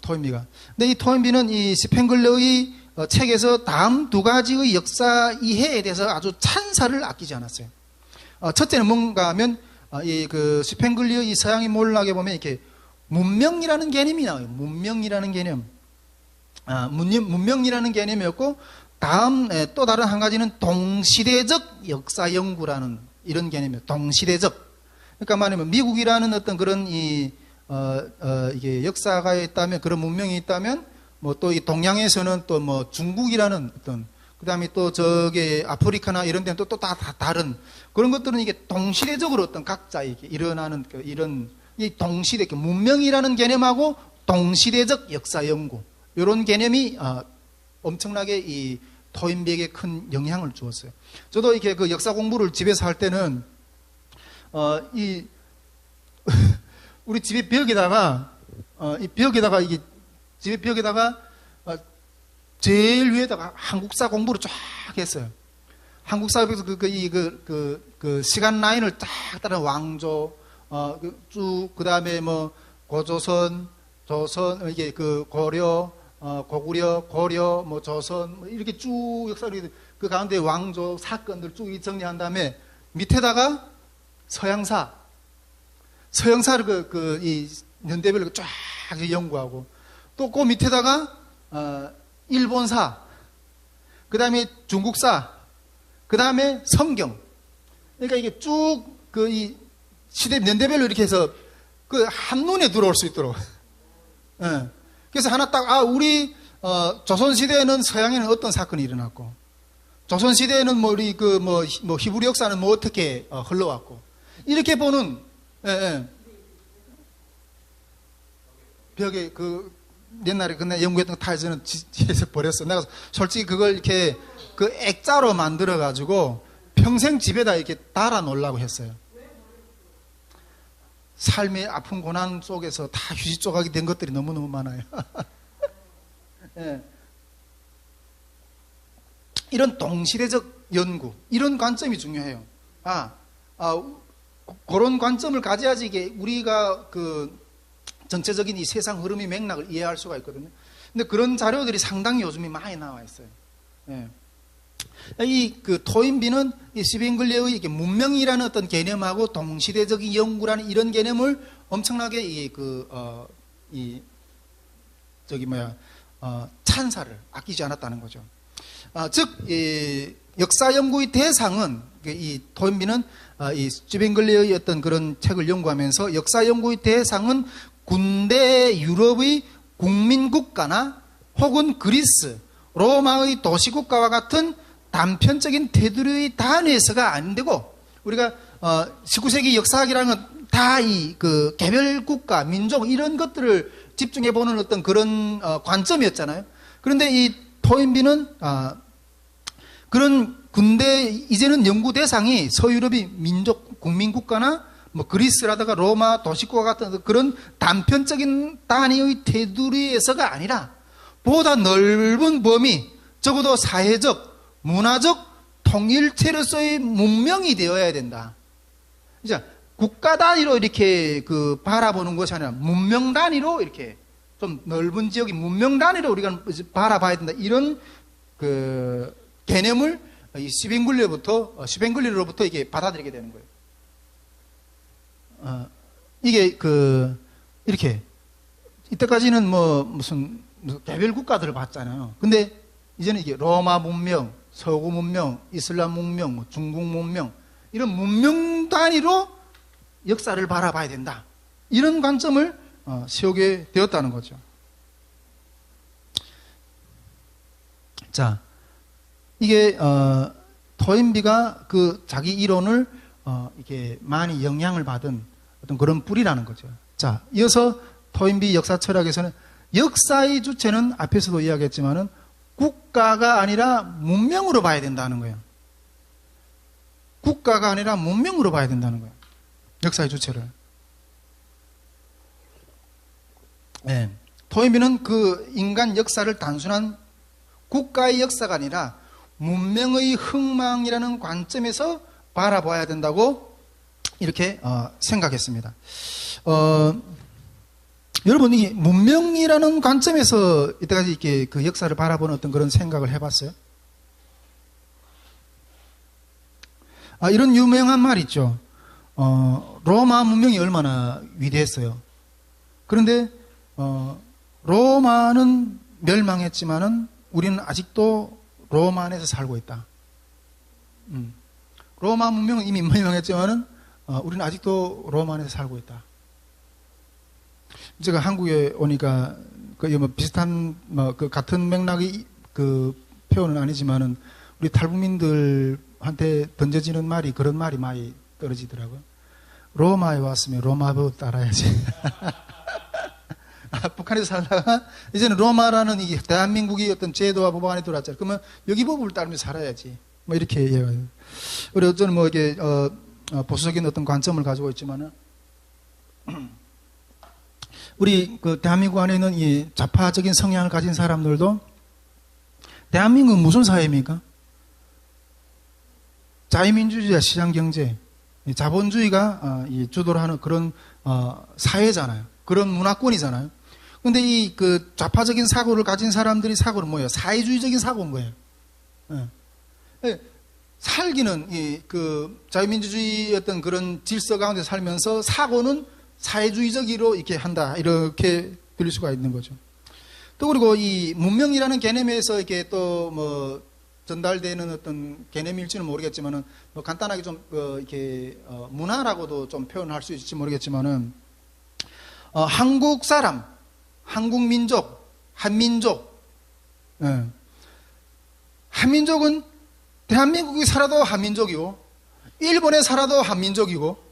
토인비가. 근데 이 토인비는 이 스팽글러의 책에서 다음 2가지의 역사 이해에 대해서 아주 찬사를 아끼지 않았어요. 첫째는 뭔가 하면, 스팽글러의 서양의 몰락에 보면 이렇게 문명이라는 개념이 나와요. 문명이라는 개념. 문명이라는 개념이었고, 다음 또 다른 한 가지는 동시대적 역사 연구라는 이런 개념이에요. 동시대적. 그러니까 말하면 미국이라는 어떤 그런 이게 역사가 있다면, 그런 문명이 있다면, 뭐 또 이 동양에서는 또 뭐 중국이라는 어떤, 그 다음에 또 저기 아프리카나 이런 데는 또 다 다른 그런 것들은 이게 동시대적으로 어떤 각자 이게 일어나는 이런 이 동시대, 문명이라는 개념하고 동시대적 역사 연구, 이런 개념이 엄청나게 이 토인비에게 큰 영향을 주었어요. 저도 이렇게 그 역사 공부를 집에서 할 때는 우리 집의 벽에다가 이게 집의 벽에다가 제일 위에다가 한국사 공부를 쫙 했어요. 한국사에서 그 시간 라인을 딱 따른 왕조, 쭉 그 다음에 뭐 고조선, 조선, 이게 그 고려, 고구려, 고려, 뭐 조선, 뭐 이렇게 쭉 역사를 그 가운데 왕조 사건들 쭉 정리한 다음에 밑에다가 서양사를 이 연대별로 쫙 연구하고, 또 그 밑에다가 일본사, 그 다음에 중국사, 그 다음에 성경. 그러니까 이게 쭉 이 시대 연대별로 이렇게 해서 그 한눈에 들어올 수 있도록. 예. 그래서 하나 딱, 우리 조선시대에는 서양에는 어떤 사건이 일어났고, 조선시대에는 뭐 우리 뭐 히브리 역사는 뭐 어떻게 흘러왔고, 이렇게 보는, 벽에 옛날에 그날 연구했던 거 타이즈는 뒤에서 버렸어. 내가 솔직히 그걸 이렇게 그 액자로 만들어가지고 평생 집에다 이렇게 달아 놓으려고 했어요. 삶의 아픈 고난 속에서 다 휴지 조각이 된 것들이 너무너무 많아요. 예. 이런 동시대적 연구, 이런 관점이 중요해요. 그런 관점을 가져야지 이게 우리가 전체적인 이 세상 흐름의 맥락을 이해할 수가 있거든요. 근데 그런 자료들이 상당히 요즘에 많이 나와 있어요. 예. 토인비는 이 스팽글리어의 이게 문명이라는 어떤 개념하고 동시대적인 연구라는 이런 개념을 엄청나게 찬사를 아끼지 않았다는 거죠. 즉, 역사 연구의 대상은, 이 토인비는 이 스팽글리어의 어떤 그런 책을 연구하면서 역사 연구의 대상은 군대 유럽의 국민국가나 혹은 그리스, 로마의 도시국가와 같은 단편적인 테두리의 단위에서가 안 되고, 우리가 19세기 역사학이라는 건 다 개별 국가, 민족 이런 것들을 집중해 보는 어떤 그런 관점이었잖아요. 그런데 이 토인비는 그런 이제는 연구 대상이 서유럽의 민족 국민국가나 뭐 그리스라든가 로마 도시국가 같은 그런 단편적인 단위의 테두리에서가 아니라 보다 넓은 범위, 적어도 사회적, 문화적 통일체로서의 문명이 되어야 된다. 이제 국가 단위로 이렇게 그 바라보는 것이 아니라 문명 단위로 이렇게 좀 넓은 지역의 문명 단위로 우리가 바라봐야 된다. 이런 그 개념을 이 시벤글리로부터 이게 받아들이게 되는 거예요. 이게 이렇게 이때까지는 무슨 개별 국가들을 봤잖아요. 근데 이제는 이게 로마 문명, 서구 문명, 이슬람 문명, 중국 문명, 이런 문명 단위로 역사를 바라봐야 된다. 이런 관점을 세우게 되었다는 거죠. 자, 이게 토인비가 그 자기 이론을 이게 많이 영향을 받은 어떤 그런 뿌리라는 거죠. 자, 이어서 토인비 역사 철학에서는 역사의 주체는 앞에서도 이야기했지만은 국가가 아니라 문명으로 봐야 된다는 거예요. 국가가 아니라 문명으로 봐야 된다는 거예요. 역사의 주체를. 네. 토인비는 그 인간 역사를 단순한 국가의 역사가 아니라 문명의 흥망이라는 관점에서 바라봐야 된다고 이렇게 생각했습니다. 여러분, 이 문명이라는 관점에서 이때까지 이렇게 그 역사를 바라보는 어떤 그런 생각을 해봤어요? 이런 유명한 말 있죠. 로마 문명이 얼마나 위대했어요. 그런데 로마는 멸망했지만은 우리는 아직도 로마 안에서 살고 있다. 로마 문명은 이미 멸망했지만은 우리는 아직도 로마 안에서 살고 있다. 제가 한국에 오니까 비슷한 같은 맥락의 그 표현은 아니지만은 우리 탈북민들한테 던져지는 말이 그런 말이 많이 떨어지더라고요. 로마에 왔으면 로마법 따라야지. 북한에서 살다가 이제는 로마라는 이 대한민국의 어떤 제도와 법 안에 들어왔잖아요. 그러면 여기 법을 따르면서 살아야지. 이렇게 얘기해요. 우리 저는 이게 보수적인 어떤 관점을 가지고 있지만은 우리 그 대한민국 안에 있는 이 좌파적인 성향을 가진 사람들도 대한민국은 무슨 사회입니까? 자유민주주의와 시장경제, 자본주의가 주도를 하는 그런 사회잖아요. 그런 문화권이잖아요. 근데 이 그 좌파적인 사고를 가진 사람들이 사고는 뭐예요? 사회주의적인 사고인 거예요. 살기는 그 자유민주주의 어떤 그런 질서 가운데 살면서 사고는 사회주의적으로 이렇게 한다. 이렇게 들릴 수가 있는 거죠. 또 그리고 이 문명이라는 개념에서 이렇게 또 전달되는 어떤 개념일지는 모르겠지만은 간단하게 좀 이렇게 문화라고도 좀 표현할 수 있을지 모르겠지만은 한국 사람, 한국 민족, 한민족, 한민족은 대한민국에 살아도 한민족이고, 일본에 살아도 한민족이고,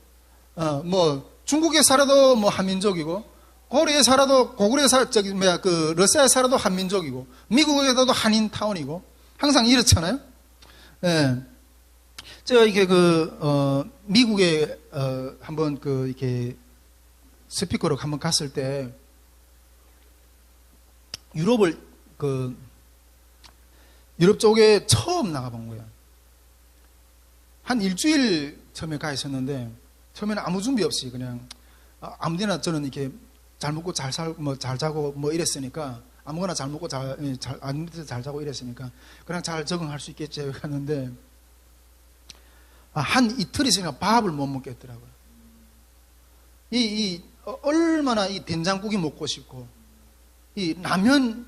중국에 살아도 한민족이고, 고려에 살아도 러시아에 살아도 한민족이고, 미국에 살아도 한인타운이고, 항상 이렇잖아요. 예. 제가 이게 미국에 한번 이렇게 스피커로 한번 갔을 때 유럽 쪽에 처음 나가본 거예요. 한 일주일 처음에 가 있었는데 처음에는 아무 준비 없이 그냥 아무데나 저는 이렇게 잘 먹고 잘 살고 잘 자고 이랬으니까 아무거나 잘 먹고 잘 자고 이랬으니까 그냥 잘 적응할 수 있겠지 했는데 한 이틀 있으니까 밥을 못 먹겠더라고요. 얼마나 이 된장국이 먹고 싶고 이 라면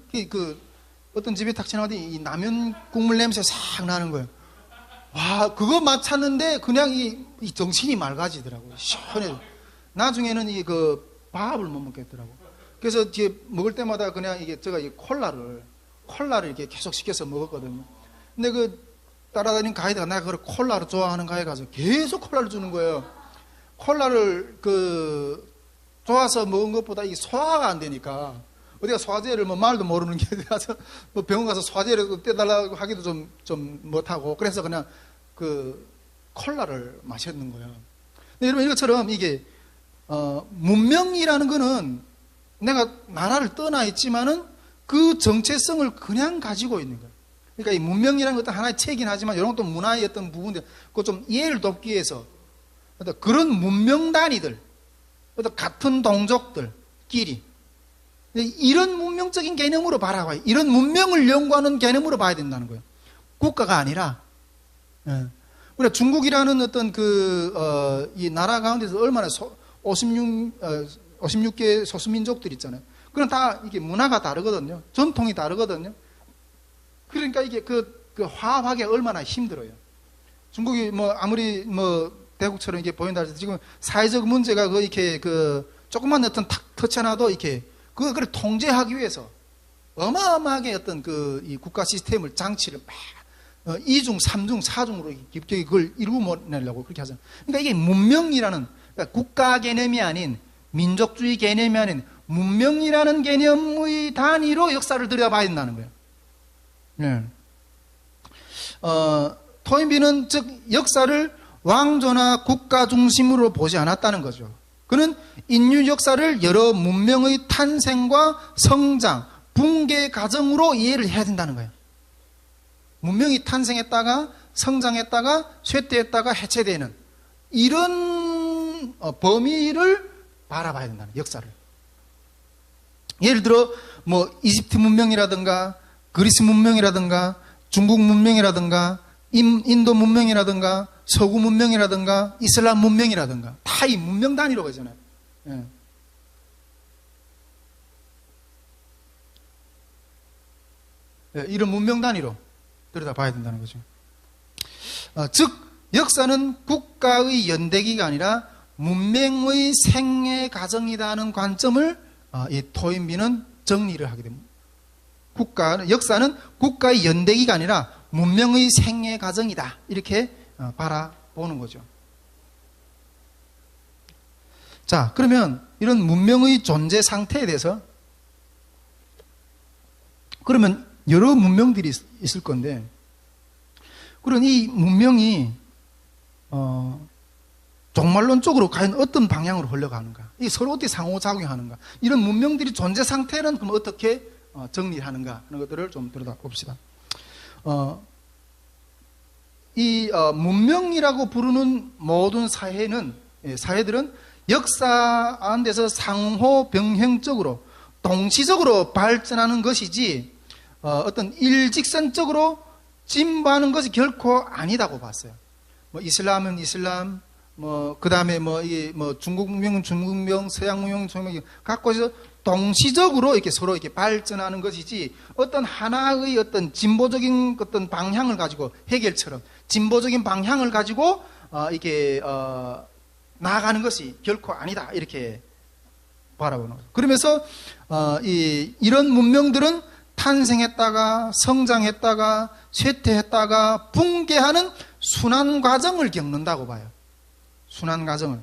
어떤 집에 탁 지나가더니 이 라면 국물 냄새 싹 나는 거예요. 와, 그거 맛 찾는데 그냥 이 정신이 맑아지더라고요. 시원해. 나중에는 밥을 못 먹겠더라고요. 그래서 이제 먹을 때마다 그냥 제가 콜라를 이렇게 계속 시켜서 먹었거든요. 근데 따라다니는 가이드가 내가 그걸 콜라를 좋아하는 가이드가 가서 계속 콜라를 주는 거예요. 콜라를 좋아서 먹은 것보다 소화가 안 되니까 어디가 소화제를 말도 모르는 게 가서 병원 가서 소화제를 떼달라고 하기도 좀 못하고 그래서 그냥 콜라를 마셨는 거예요. 근데 여러분 이것처럼 이게 문명이라는 거는 내가 나라를 떠나 있지만은 그 정체성을 그냥 가지고 있는 거예요. 그러니까 이 문명이라는 것도 하나의 책이긴 하지만 이런 것도 문화의 어떤 부분들, 그거 좀 이해를 돕기 위해서 어떤 그런 문명 단위들, 어떤 같은 동족들끼리 이런 문명적인 개념으로 바라봐요. 이런 문명을 연구하는 개념으로 봐야 된다는 거예요. 국가가 아니라. 우리가 중국이라는 어떤 이 나라 가운데서 얼마나 56개 소수민족들 있잖아요. 그건 다 이게 문화가 다르거든요. 전통이 다르거든요. 그러니까 이게 화합하기 얼마나 힘들어요. 중국이 아무리 대국처럼 이렇게 보인다 해서 지금 사회적 문제가 이렇게 조그만 어떤 터치 하나도 이렇게 그걸 통제하기 위해서 어마어마하게 어떤 이 국가 시스템을 장치를 막 2중, 3중, 4중으로 깊게 그걸 이루어내려고 그렇게 하잖아요. 그러니까 이게 문명이라는, 그러니까 국가 개념이 아닌 민족주의 개념이 아닌 문명이라는 개념의 단위로 역사를 들여봐야 된다는 거예요. 네. 토인비는 즉 역사를 왕조나 국가 중심으로 보지 않았다는 거죠. 그는 인류 역사를 여러 문명의 탄생과 성장, 붕괴 과정으로 이해를 해야 된다는 거예요. 문명이 탄생했다가 성장했다가 쇠퇴했다가 해체되는 이런 범위를 바라봐야 된다는 역사를. 예를 들어 이집트 문명이라든가 그리스 문명이라든가 중국 문명이라든가 인도 문명이라든가 서구 문명이라든가 이슬람 문명이라든가 다 이 문명 단위로 가잖아요. 예. 이런 문명 단위로 들여다봐야 된다는 거죠. 즉 역사는 국가의 연대기가 아니라 문명의 생애 과정이라는 관점을 이 토인비는 정리를 하게 됩니다. 역사는 국가의 연대기가 아니라 문명의 생애 과정이다. 이렇게 바라보는 거죠. 자, 그러면 이런 문명의 존재 상태에 대해서 그러면 여러 문명들이 있을 건데 그런 이 문명이 종말론적으로 과연 어떤 방향으로 흘러가는가? 이 서로 어떻게 상호작용하는가? 이런 문명들이 존재 상태는 그럼 어떻게 정리하는가 하는 것들을 좀 들여다봅시다. 이 문명이라고 부르는 모든 사회들은 역사 안에서 상호 병행적으로 동시적으로 발전하는 것이지 어떤 일직선적으로 진보하는 것이 결코 아니다고 봤어요. 이슬람은 이슬람, 그 다음에 중국 문명은 중국 문명, 서양 문명은 서양 문명 갖고 있어 동시적으로 이렇게 서로 이렇게 발전하는 것이지 어떤 하나의 어떤 진보적인 어떤 방향을 가지고 해결처럼 진보적인 방향을 가지고 이렇게 나아가는 것이 결코 아니다 이렇게 바라보는 거죠. 그러면서 이런 문명들은 탄생했다가 성장했다가 쇠퇴했다가 붕괴하는 순환 과정을 겪는다고 봐요. 순환 과정을.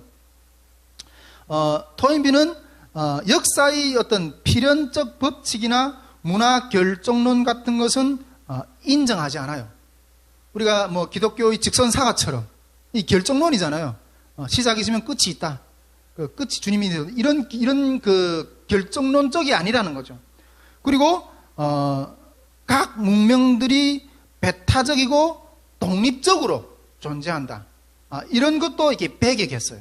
토인비는 역사의 어떤 필연적 법칙이나 문화 결정론 같은 것은 인정하지 않아요. 우리가 기독교의 직선사과처럼 이 결정론이잖아요. 시작이 있으면 끝이 있다. 그 끝이 주님이 이런 그 결정론적이 아니라는 거죠. 그리고 각 문명들이 배타적이고 독립적으로 존재한다. 이런 것도 이렇게 배격했어요.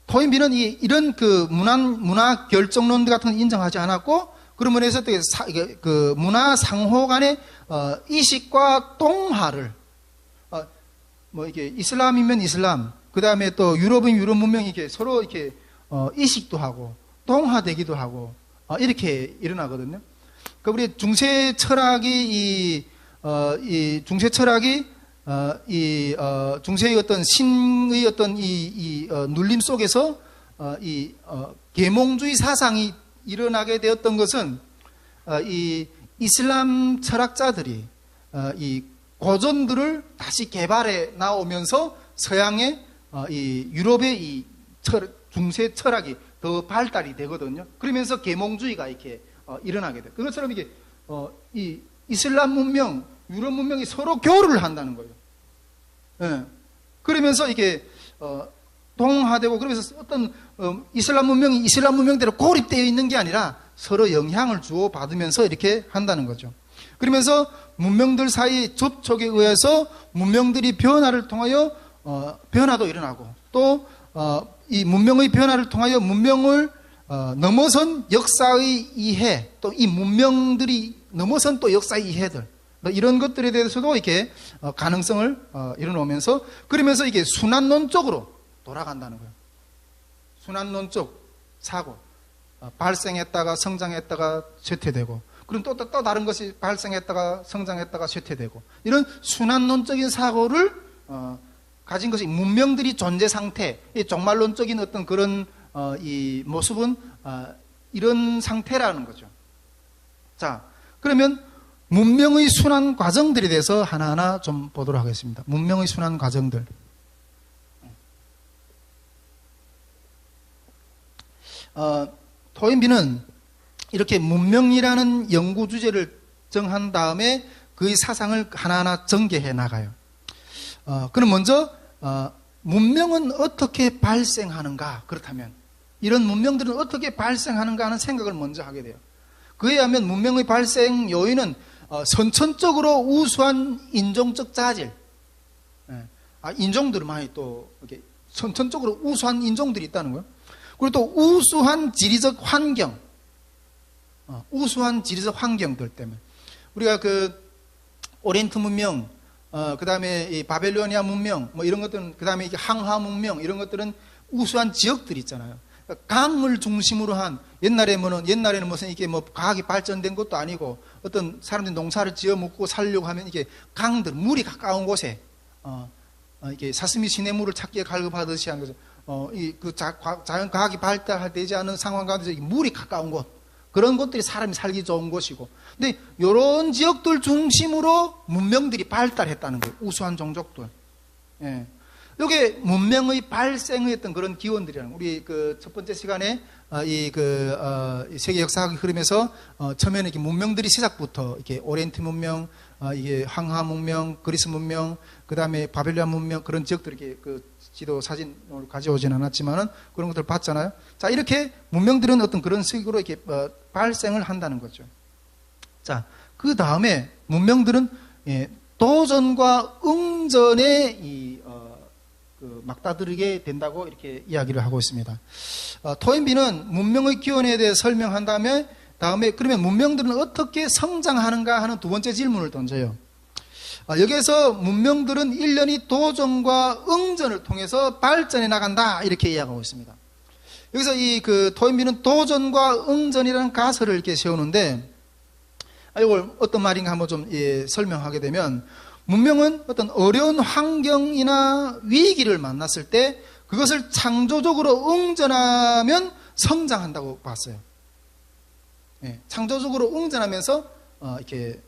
토인비는 이런 그 문화 결정론 같은 걸 인정하지 않았고, 그런 면에서 그 문화 상호 간의 이식과 동화를 이게 이슬람이면 이슬람, 그 다음에 또 유럽은 유럽 문명이 이렇게 서로 이렇게 이식도 하고 동화되기도 하고 이렇게 일어나거든요. 그 우리 중세 철학이 중세 철학이 중세의 어떤 신의 어떤 눌림 속에서 계몽주의 사상이 일어나게 되었던 것은 이 이슬람 철학자들이 이 고전들을 다시 개발해 나오면서 서양의 이 유럽의 이 중세 철학이 더 발달이 되거든요. 그러면서 계몽주의가 이렇게 일어나게 돼요. 그것처럼 이게 이 이슬람 문명, 유럽 문명이 서로 교류를 한다는 거예요. 예. 그러면서 이게 동화되고, 그러면서 어떤 이슬람 문명이 이슬람 문명대로 고립되어 있는 게 아니라 서로 영향을 주어 받으면서 이렇게 한다는 거죠. 그러면서 문명들 사이의 접촉에 의해서 문명들이 변화를 통하여 변화도 일어나고 또 이 문명의 변화를 통하여 문명을 넘어선 역사의 이해, 또 이 문명들이 넘어선 또 역사의 이해들, 이런 것들에 대해서도 이렇게 가능성을 이뤄놓으면서 그러면서 이게 순환론적으로 돌아간다는 거예요. 순환론적 사고, 발생했다가 성장했다가 쇠퇴되고, 그럼 또 다른 것이 발생했다가 성장했다가 쇠퇴되고, 이런 순환론적인 사고를 가진 것이 문명들이 존재 상태, 이 종말론적인 어떤 그런 이 모습은 이런 상태라는 거죠. 자, 그러면 문명의 순환 과정들에 대해서 하나하나 좀 보도록 하겠습니다. 문명의 순환 과정들. 토인비는 이렇게 문명이라는 연구 주제를 정한 다음에 그의 사상을 하나하나 전개해 나가요. 그럼 먼저 문명은 어떻게 발생하는가? 그렇다면 이런 문명들은 어떻게 발생하는가 하는 생각을 먼저 하게 돼요. 그에 의하면 문명의 발생 요인은 선천적으로 우수한 인종적 자질, 인종들이 많이 또 이렇게 선천적으로 우수한 인종들이 있다는 거예요. 그리고 또 우수한 지리적 환경, 우수한 지리적 환경들 때문에 우리가 그 오리엔트 문명, 그 다음에 이 바벨로니아 문명, 뭐 이런 것들은, 그 다음에 항하 문명, 이런 것들은 우수한 지역들이 있잖아요. 그러니까 강을 중심으로 한, 옛날에는 무슨 이게 뭐 과학이 발전된 것도 아니고 어떤 사람들이 농사를 지어 먹고 살려고 하면 이게 강들, 물이 가까운 곳에, 이게 사스미 시냇물을 찾기에 갈급하듯이 한 거죠. 자연 과학이 발달되지 않은 상황 가운데서 물이 가까운 곳, 그런 곳들이 사람이 살기 좋은 곳이고, 근데 이런 지역들 중심으로 문명들이 발달했다는 거예요. 우수한 종족들. 예. 이게 문명의 발생의 어떤 그런 기원들이라는 거예요. 우리 그 첫 번째 시간에 세계 역사학의 흐름에서 처음에는 이렇게 문명들이 시작부터 이렇게 오리엔트 문명, 이게 항하 문명, 그리스 문명, 그 다음에 바벨로니아 문명, 그런 지역들 이렇게 그 지도 사진을 가져오진 않았지만은 그런 것들 봤잖아요. 자, 이렇게 문명들은 어떤 그런 식으로 이렇게 발생을 한다는 거죠. 자, 그 다음에 문명들은 도전과 응전에 막다들게 된다고 이렇게 이야기를 하고 있습니다. 토인비는 문명의 기원에 대해 설명한 다음에 그러면 문명들은 어떻게 성장하는가 하는 두 번째 질문을 던져요. 여기에서 문명들은 일련의 도전과 응전을 통해서 발전해 나간다 이렇게 이야기하고 있습니다. 여기서 토인비는 도전과 응전이라는 가설을 이렇게 세우는데, 이걸 어떤 말인가 한번 좀 설명하게 되면, 문명은 어떤 어려운 환경이나 위기를 만났을 때 그것을 창조적으로 응전하면 성장한다고 봤어요. 창조적으로 응전하면서 이렇게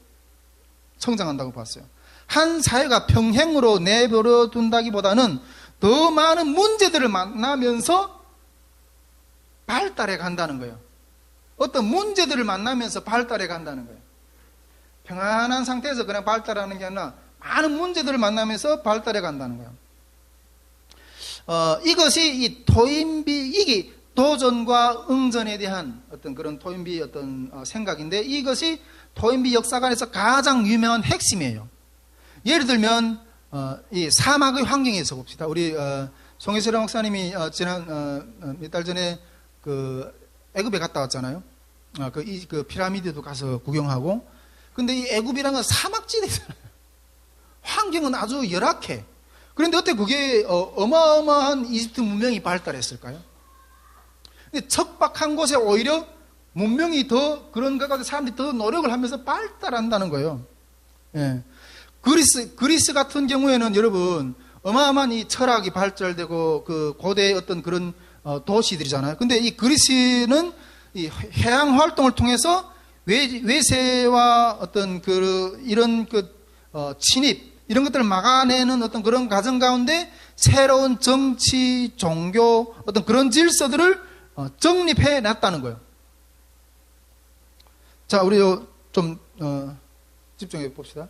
성장한다고 봤어요. 한 사회가 평행으로 내버려 둔다기보다는 더 많은 문제들을 만나면서 발달해 간다는 거예요. 어떤 문제들을 만나면서 발달해 간다는 거예요. 평안한 상태에서 그냥 발달하는 게 아니라 많은 문제들을 만나면서 발달해 간다는 거예요. 이것이 이 토인비, 이게 도전과 응전에 대한 어떤 그런 토인비 어떤 생각인데, 이것이 토인비 역사관에서 가장 유명한 핵심이에요. 예를 들면 이 사막의 환경에서 봅시다. 우리 송혜철 목사님이 지난 몇 달 전에 그 애굽에 갔다 왔잖아요. 그 피라미드도 가서 구경하고. 근데 이 애굽이라는 건 사막지대잖아요. 환경은 아주 열악해. 그런데 어떻게 그게 어마어마한 이집트 문명이 발달했을까요? 근데 척박한 곳에 오히려 문명이 더 그런 것 같아서 사람들이 더 노력을 하면서 발달한다는 거예요. 예. 그리스 같은 경우에는 여러분 어마어마한 이 철학이 발달되고 그 고대의 어떤 그런 도시들이잖아요. 근데 이 그리스는 이 해양 활동을 통해서 외세와 어떤 이런 침입 이런 것들을 막아내는 어떤 그런 과정 가운데 새로운 정치, 종교 어떤 그런 질서들을 정립해 놨다는 거예요. 자, 우리 좀 집중해 봅시다.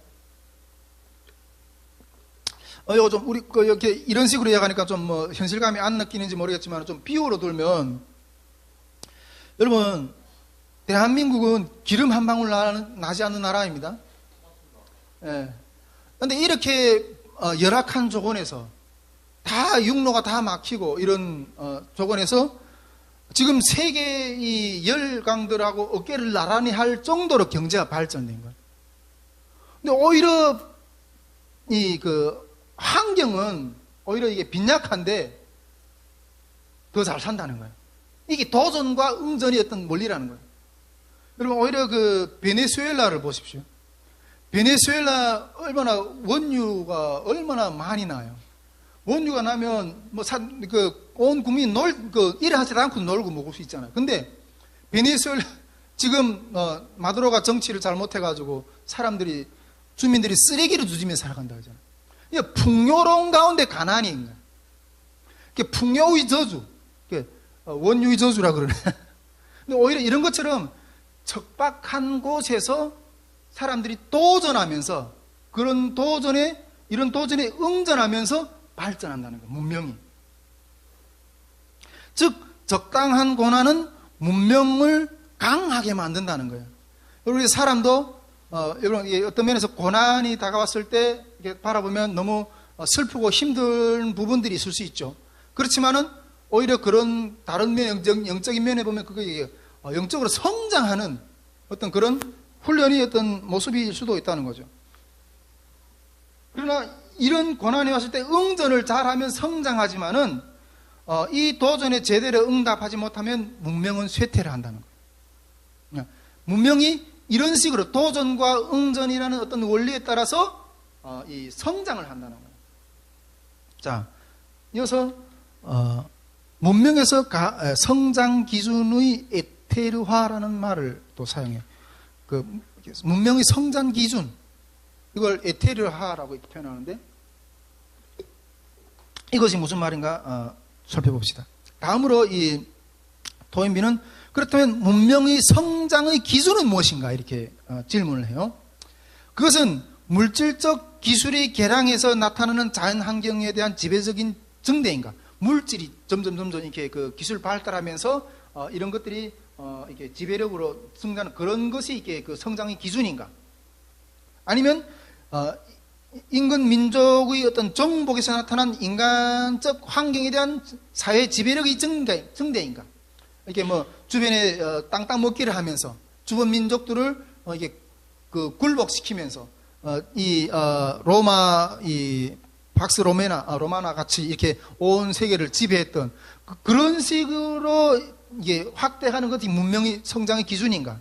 이거 좀 우리 이렇게 이런 식으로 이야기하니까 좀 현실감이 안 느끼는지 모르겠지만 좀 비유로 들면, 여러분 대한민국은 기름 한 방울 나지 않는 나라입니다. 예. 근데 이렇게 열악한 조건에서 다 육로가 다 막히고 이런 조건에서 지금 세계 이 열강들하고 어깨를 나란히 할 정도로 경제가 발전된 거예요. 근데 오히려 이 환경은 오히려 이게 빈약한데 더 잘 산다는 거예요. 이게 도전과 응전이 어떤 원리라는 거예요. 여러분, 오히려 베네수엘라를 보십시오. 베네수엘라 원유가 얼마나 많이 나요. 원유가 나면 온 국민이 일하지 않고 놀고 먹을 수 있잖아요. 근데 베네수엘라 지금 마두로가 정치를 잘못해가지고 주민들이 쓰레기를 주지며 살아간다 하잖아요. 이게 풍요로운 가운데 가난인 거예요. 이게 풍요의 저주, 원유의 저주라 그러네. 근데 오히려 이런 것처럼 척박한 곳에서 사람들이 도전하면서 이런 도전에 응전하면서 발전한다는 거예요. 문명이. 즉 적당한 고난은 문명을 강하게 만든다는 거예요. 우리 사람도 여러분 어떤 면에서 고난이 다가왔을 때 이렇게 바라보면 너무 슬프고 힘든 부분들이 있을 수 있죠. 그렇지만은 오히려 그런 다른 영적인 면에 보면 그게 영적으로 성장하는 어떤 그런 훈련이 어떤 모습일 수도 있다는 거죠. 그러나 이런 고난이 왔을 때 응전을 잘하면 성장하지만은 이 도전에 제대로 응답하지 못하면 문명은 쇠퇴를 한다는 거예요. 문명이 이런 식으로 도전과 응전이라는 어떤 원리에 따라서 이 성장을 한다는 거예요. 자, 이어서 문명에서 성장 기준의 에테르화라는 말을 또 사용해요. 문명의 성장 기준, 이걸 에테르화라고 표현하는데 이것이 무슨 말인가 살펴봅시다. 다음으로 이 도인비는 그렇다면 문명의 성장의 기준은 무엇인가 이렇게 질문을 해요. 그것은 물질적 기술의 개량에서 나타나는 자연 환경에 대한 지배적인 증대인가? 물질이 점점 이렇게 기술 발달하면서 이런 것들이 이렇게 지배력으로 성장하는 그런 것이 이게 성장의 기준인가? 아니면 인근 민족의 어떤 정복에서 나타난 인간적 환경에 대한 사회 지배력의 증대인가? 이렇게 주변에 땅 먹기를 하면서 주변 민족들을 이게 굴복시키면서 로마 박스 로마나 같이 이렇게 온 세계를 지배했던 그런 식으로 이게 확대하는 것이 문명의 성장의 기준인가?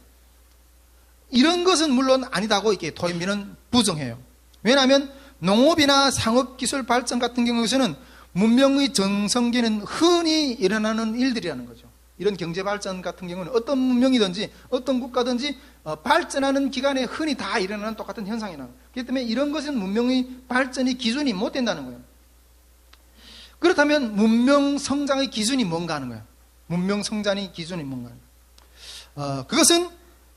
이런 것은 물론 아니다고 이렇게 도인비는 부정해요. 왜냐하면 농업이나 상업기술 발전 같은 경우에서는 문명의 정성기는 흔히 일어나는 일들이라는 거죠. 이런 경제 발전 같은 경우는 어떤 문명이든지 어떤 국가든지 발전하는 기간에 흔히 다 일어나는 똑같은 현상이나 그렇기 때문에 이런 것은 문명의 발전의 기준이 못 된다는 거예요. 그렇다면 문명 성장의 기준이 뭔가 하는 거예요. 문명 성장의 기준이 뭔가 하는 거예요. 그것은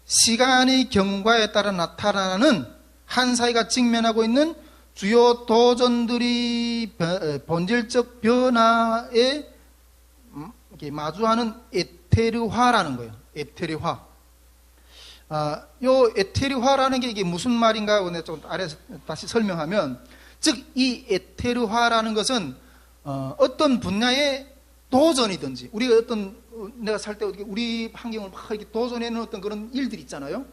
시간의 경과에 따라 나타나는 한 사회가 직면하고 있는 주요 도전들이 본질적 변화에 마주하는 에테르화라는 거예요. 에테르화. 요 에테르화라는 게 이게 무슨 말인가? 내가 좀 아래에서 다시 설명하면, 즉 이 에테르화라는 것은 어떤 분야의 도전이든지 우리가 내가 살 때 우리 환경을 막 이렇게 도전해내는 어떤 그런 일들이 있잖아요.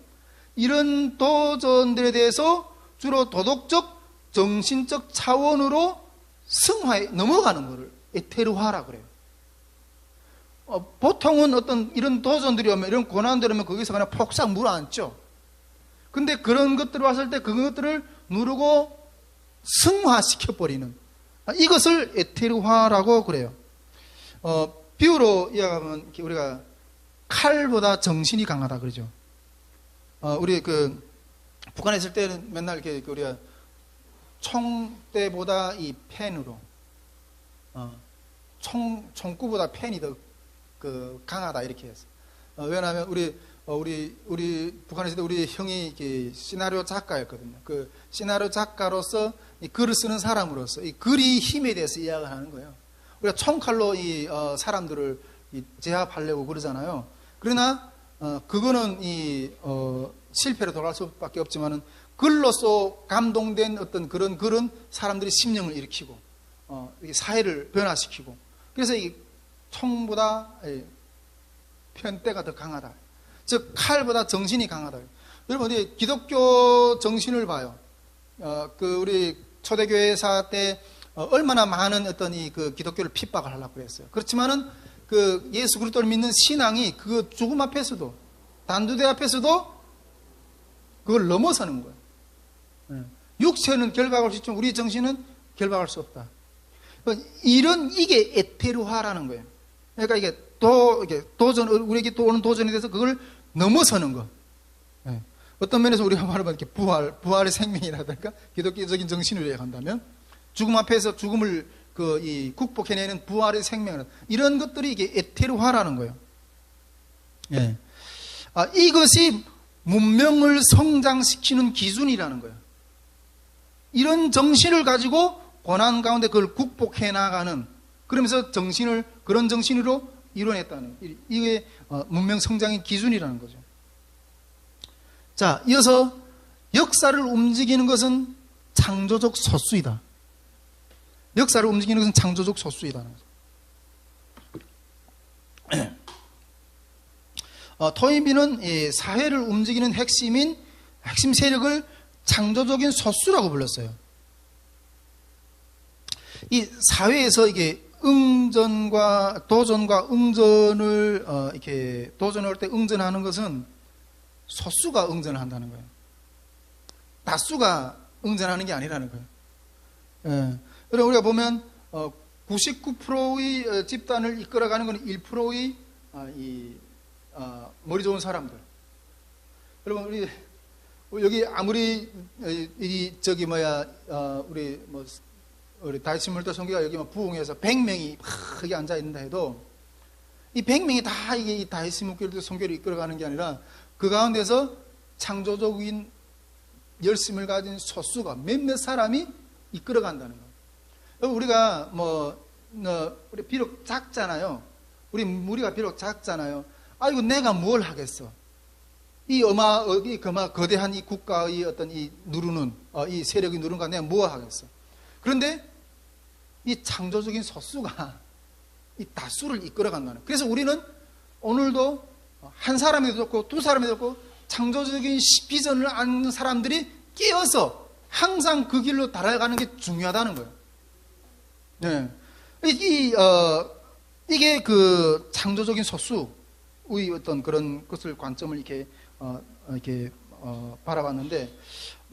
이런 도전들에 대해서 주로 도덕적, 정신적 차원으로 승화에 넘어가는 것을 에테르화라 그래요. 보통은 어떤 이런 도전들이 오면, 이런 고난들이 오면 거기서 그냥 폭삭 물어앉죠. 근데 그런 것들이 왔을 때 그것들을 누르고 승화시켜버리는, 이것을 에테르화라고 그래요. 비유로 이야기하면 우리가 칼보다 정신이 강하다 그러죠. 우리 북한에 있을 때는 맨날 이렇게 우리가 총대보다 이 펜으로, 총구보다 펜이 더 강하다 이렇게 해서. 왜냐하면 우리 북한에 있을 때 우리 형이 시나리오 작가였거든요. 그 시나리오 작가로서 이 글을 쓰는 사람으로서 이 글의 힘에 대해서 이야기를 하는 거예요. 우리가 총칼로 이 사람들을 제압하려고 그러잖아요. 그러나 그거는 실패로 돌아갈 수밖에 없지만은 글로써 감동된 어떤 그런 글은 사람들이 심령을 일으키고 사회를 변화시키고, 그래서 이 총보다 편대가 더 강하다. 즉 칼보다 정신이 강하다. 여러분 우리 기독교 정신을 봐요. 우리 초대교회사 때 얼마나 많은 어떤 그 기독교를 핍박을 하려고 그랬어요. 그렇지만은 그 예수 그리스도를 믿는 신앙이 그 죽음 앞에서도, 단두대 앞에서도 그걸 넘어서는 거예요. 육체는 결박할 수 있지만 우리 정신은 결박할 수 없다. 이게 에테르화라는 거예요. 그러니까 이게 도전, 우리에게 또 오는 도전에 대해서 그걸 넘어서는 거. 어떤 면에서 우리가 말하면 이렇게 부활의 생명이라든가 기독교적인 정신을 이해한다면 죽음 앞에서 죽음을 극복해내는 부활의 생명, 이런 것들이 이게 에테르화라는 거예요. 이것이 문명을 성장시키는 기준이라는 거예요. 이런 정신을 가지고 고난 가운데 그걸 극복해 나가는, 그러면서 그런 정신으로 이뤄냈다는, 이게 문명 성장의 기준이라는 거죠. 자, 이어서 역사를 움직이는 것은 창조적 소수이다. 역사를 움직이는 것은 창조적 소수이다. 토인비는 사회를 움직이는 핵심 세력을 창조적인 소수라고 불렀어요. 이 사회에서 이게 도전과 응전을 이렇게 도전할 때 응전하는 것은 소수가 응전을 한다는 거예요. 다수가 응전하는 게 아니라는 거예요. 그럼 우리가 보면 99%의 집단을 이끌어가는 건 1%의 머리 좋은 사람들. 여러분 여기 아무리 우리 다이치물도 성교가 여기 부흥해서 100명이 크게 앉아 있는다 해도 이 100명이 다 이게 이 다이치물도 성교를 이끌어가는 게 아니라 그 가운데서 창조적인 열심을 가진 소수가 몇몇 사람이 이끌어간다는 거예요. 우리가 우리 비록 작잖아요. 우리가 비록 작잖아요. 아이고 내가 뭘 하겠어? 이 거대한 이 국가의 어떤 이 세력이 누르는 내가 뭐 하겠어? 그런데 이 창조적인 소수가 이 다수를 이끌어간다는. 그래서 우리는 오늘도 한 사람이 좋고 두 사람이 좋고 창조적인 비전을 아는 사람들이 깨어서 항상 그 길로 달아가는 게 중요하다는 거예요. 이게 그 창조적인 소수의 어떤 그런 것을 관점을 이렇게 바라봤는데,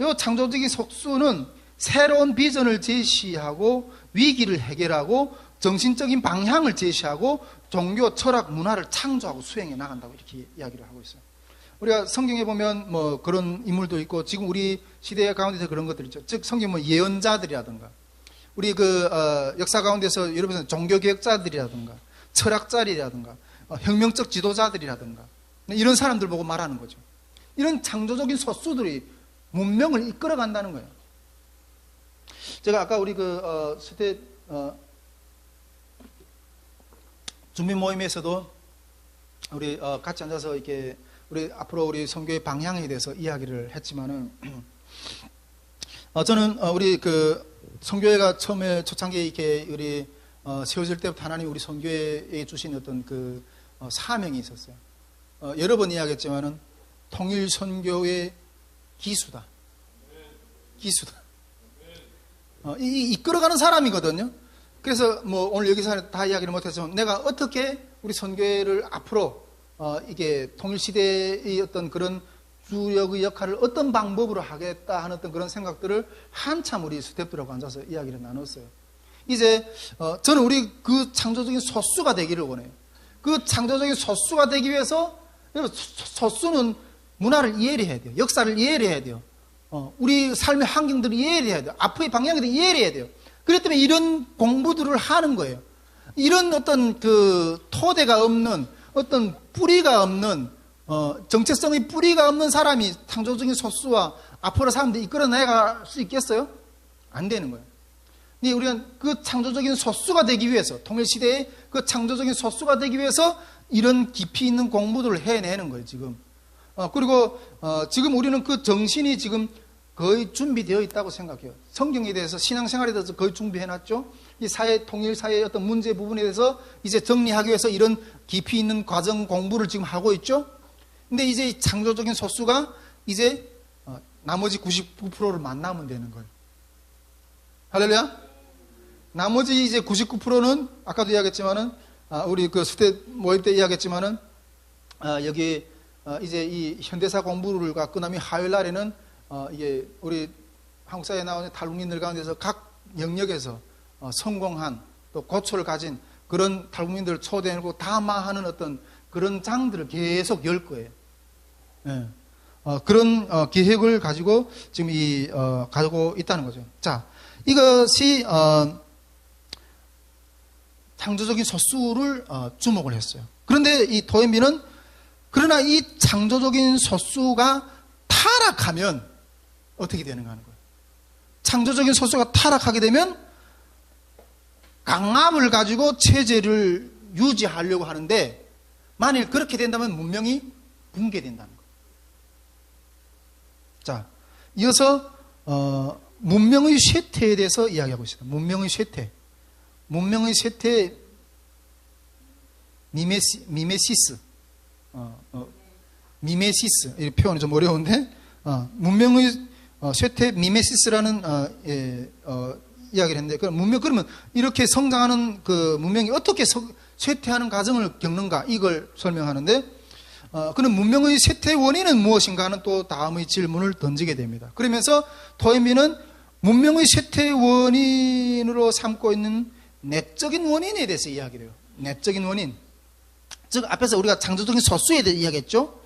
이 창조적인 소수는 새로운 비전을 제시하고 위기를 해결하고 정신적인 방향을 제시하고 종교, 철학, 문화를 창조하고 수행해 나간다고 이렇게 이야기를 하고 있어요. 우리가 성경에 보면 그런 인물도 있고 지금 우리 시대 가운데서 그런 것들 있죠. 즉 성경 예언자들이라든가 우리 역사 가운데서 여러분 종교개혁자들이라든가 철학자들이라든가 혁명적 지도자들이라든가 이런 사람들 보고 말하는 거죠. 이런 창조적인 소수들이 문명을 이끌어간다는 거예요. 제가 아까 우리 준비 모임에서도 우리 같이 앉아서 이렇게 우리 앞으로 우리 선교의 방향에 대해서 이야기를 했지만은 저는 우리 선교회가 처음에 초창기에 이렇게 우리 세워질 때부터 하나님 우리 선교회에 주신 어떤 사명이 있었어요. 여러 번 이야기했지만은 통일 선교의 기수다. 이끌어가는 사람이거든요. 그래서 오늘 여기서 다 이야기를 못했지만 내가 어떻게 우리 선교회를 앞으로 이게 통일시대의 어떤 그런 주력의 역할을 어떤 방법으로 하겠다 하는 어떤 그런 생각들을 한참 우리 스태프들하고 앉아서 이야기를 나눴어요. 이제 저는 우리 그 창조적인 소수가 되기를 원해요. 그 창조적인 소수가 되기 위해서 소수는 문화를 이해를 해야 돼요. 역사를 이해를 해야 돼요. 우리 삶의 환경들을 이해를 해야 돼요. 앞의 방향을 이해를 해야 돼요. 그렇기 때문에 이런 공부들을 하는 거예요. 이런 어떤 토대가 없는 어떤 뿌리가 없는 정체성의 뿌리가 없는 사람이 창조적인 소수와 앞으로 사람들이 이끌어내갈 수 있겠어요? 안 되는 거예요. 우리가 그 창조적인 소수가 되기 위해서, 통일시대의 그 창조적인 소수가 되기 위해서 이런 깊이 있는 공부들을 해내는 거예요, 지금. 그리고 지금 우리는 그 정신이 지금 거의 준비되어 있다고 생각해요. 성경에 대해서, 신앙생활에 대해서 거의 준비해놨죠. 이 사회, 통일 사회의 어떤 문제 부분에 대해서 이제 정리하기 위해서 이런 깊이 있는 과정 공부를 지금 하고 있죠. 근데 이제 이 창조적인 소수가 이제 나머지 99%를 만나면 되는 거예요. 할렐루야? 나머지 이제 99%는 아까도 이야기했지만은, 우리 그 수대 모임 때 이야기했지만은, 여기 이제 이 현대사 공부를 끝나면 화요일 날에는 이게 우리 한국 사회에 나오는 탈북민들 가운데서 각 영역에서 성공한 또 고초를 가진 그런 탈북민들을 초대하고 담화하는 어떤 그런 장들을 계속 열 거예요. 예. 그런 계획을 가지고 지금 가지고 있다는 거죠. 자, 이것이 창조적인 소수를 주목을 했어요. 그런데 이 도엠비는 그러나 이 창조적인 소수가 타락하면 어떻게 되는가 하는 거예요. 창조적인 소수가 타락하게 되면 강압을 가지고 체제를 유지하려고 하는데, 만일 그렇게 된다면 문명이 붕괴된다는 거예요. 자, 이어서 문명의 쇠퇴에 대해서 이야기하고 있습니다. 문명의 쇠퇴. 문명의 쇠퇴, 미메시스. 미메시스. 이 표현이 좀 어려운데, 문명의 쇠퇴, 미메시스라는 이야기를 했는데, 그러면 이렇게 성장하는 그 문명이 어떻게 쇠퇴하는 과정을 겪는가, 이걸 설명하는데, 그는 문명의 쇠퇴 원인은 무엇인가 하는 또 다음의 질문을 던지게 됩니다. 그러면서 토엠비는 문명의 쇠퇴 원인으로 삼고 있는 내적인 원인에 대해서 이야기를 해요. 내적인 원인. 즉, 앞에서 우리가 창조적인 소수에 대해 이야기했죠?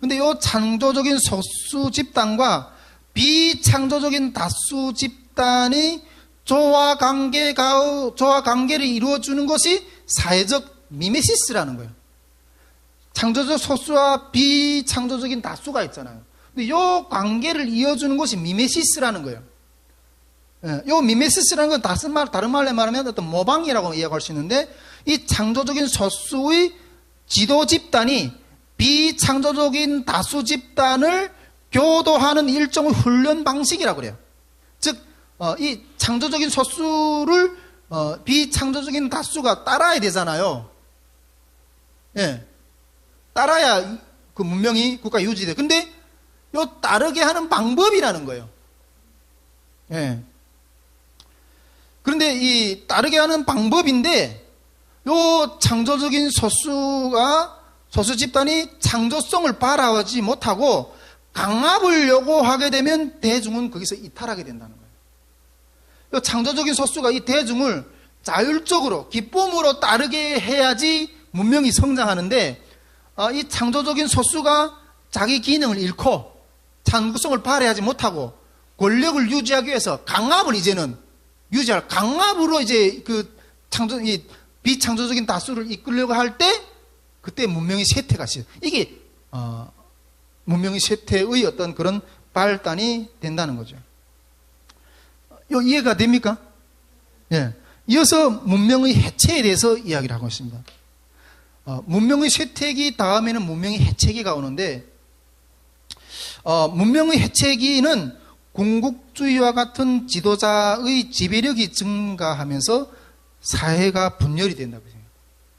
근데 이 창조적인 소수 집단과 비창조적인 다수 집단이 조화 관계를 이루어주는 것이 사회적 미메시스라는 거예요. 창조적 소수와 비창조적인 다수가 있잖아요. 근데 이 관계를 이어주는 것이 미메시스라는 거예요. 이 미메시스라는 건 다른 말로 말하면 어떤 모방이라고 이야기할 수 있는데, 이 창조적인 소수의 지도 집단이 비창조적인 다수 집단을 교도하는 일종의 훈련 방식이라고 그래요. 즉, 이 창조적인 소수를 비창조적인 다수가 따라야 되잖아요. 예. 따라야 그 문명이 국가 유지돼. 근데 요 따르게 하는 방법이라는 거예요. 예. 그런데 이 따르게 하는 방법인데, 요 창조적인 소수 집단이 창조성을 발휘하지 못하고 강압을 요구하게 되면 대중은 거기서 이탈하게 된다는 거예요. 요 창조적인 소수가 이 대중을 자율적으로 기쁨으로 따르게 해야지 문명이 성장하는데, 이 창조적인 소수가 자기 기능을 잃고 창조성을 발휘하지 못하고 권력을 유지하기 위해서 강압을 이제는 강압으로 이제 이 비창조적인 다수를 이끌려고 할 때, 그때 문명의 쇠퇴가 시작. 이게 문명의 쇠퇴의 어떤 그런 발단이 된다는 거죠. 이해가 됩니까? 예. 이어서 문명의 해체에 대해서 이야기를 하고 있습니다. 문명의 쇠퇴기 다음에는 문명의 해체기가 오는데, 문명의 해체기는 군국주의와 같은 지도자의 지배력이 증가하면서 사회가 분열이 된다고 생각해요.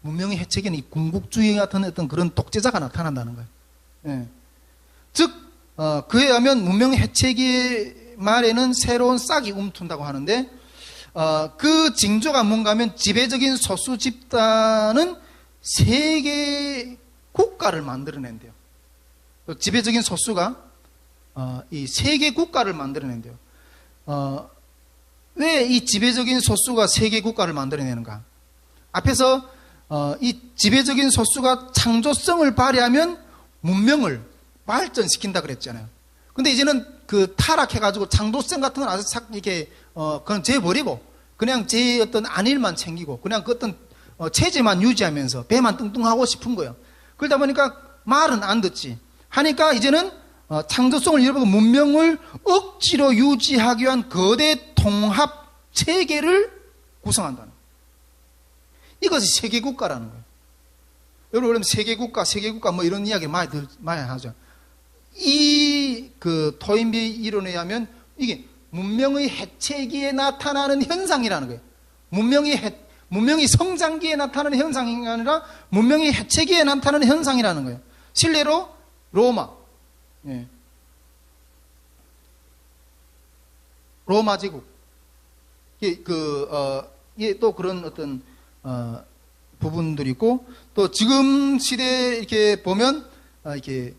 문명의 해체기는 이 군국주의 같은 어떤 그런 독재자가 나타난다는 거예요. 예. 즉, 그에 의하면 문명의 해체기 말에는 새로운 싹이 움튼다고 하는데, 그 징조가 뭔가 하면 지배적인 소수 집단은 세계 국가를 만들어낸대요. 지배적인 소수가 이 세계 국가를 만들어낸대요. 왜 이 지배적인 소수가 세계 국가를 만들어내는가? 앞에서 이 지배적인 소수가 창조성을 발휘하면 문명을 발전시킨다 그랬잖아요. 근데 이제는 그 타락해가지고 창조성 같은 건 아주 이렇게 그건 재버리고 그냥 제 어떤 안일만 챙기고 그냥 그 어떤 체제만 유지하면서 배만 뚱뚱하고 싶은 거예요. 그러다 보니까 말은 안 듣지. 하니까 이제는 창조성을 잃어버리고 문명을 억지로 유지하기 위한 거대 통합 체계를 구성한다는 거예요. 이것이 세계국가라는 거예요. 여러분, 그러면 세계국가 뭐 이런 이야기 많이 하죠. 이 토인비 이론에 의하면 이게 문명의 해체기에 나타나는 현상이라는 거예요. 문명이 성장기에 나타나는 현상이 아니라 문명이 해체기에 나타나는 현상이라는 거예요. 실례로 로마, 로마 제국, 또 그런 어떤 부분들이 있고, 또 지금 시대에 이렇게 보면 이렇게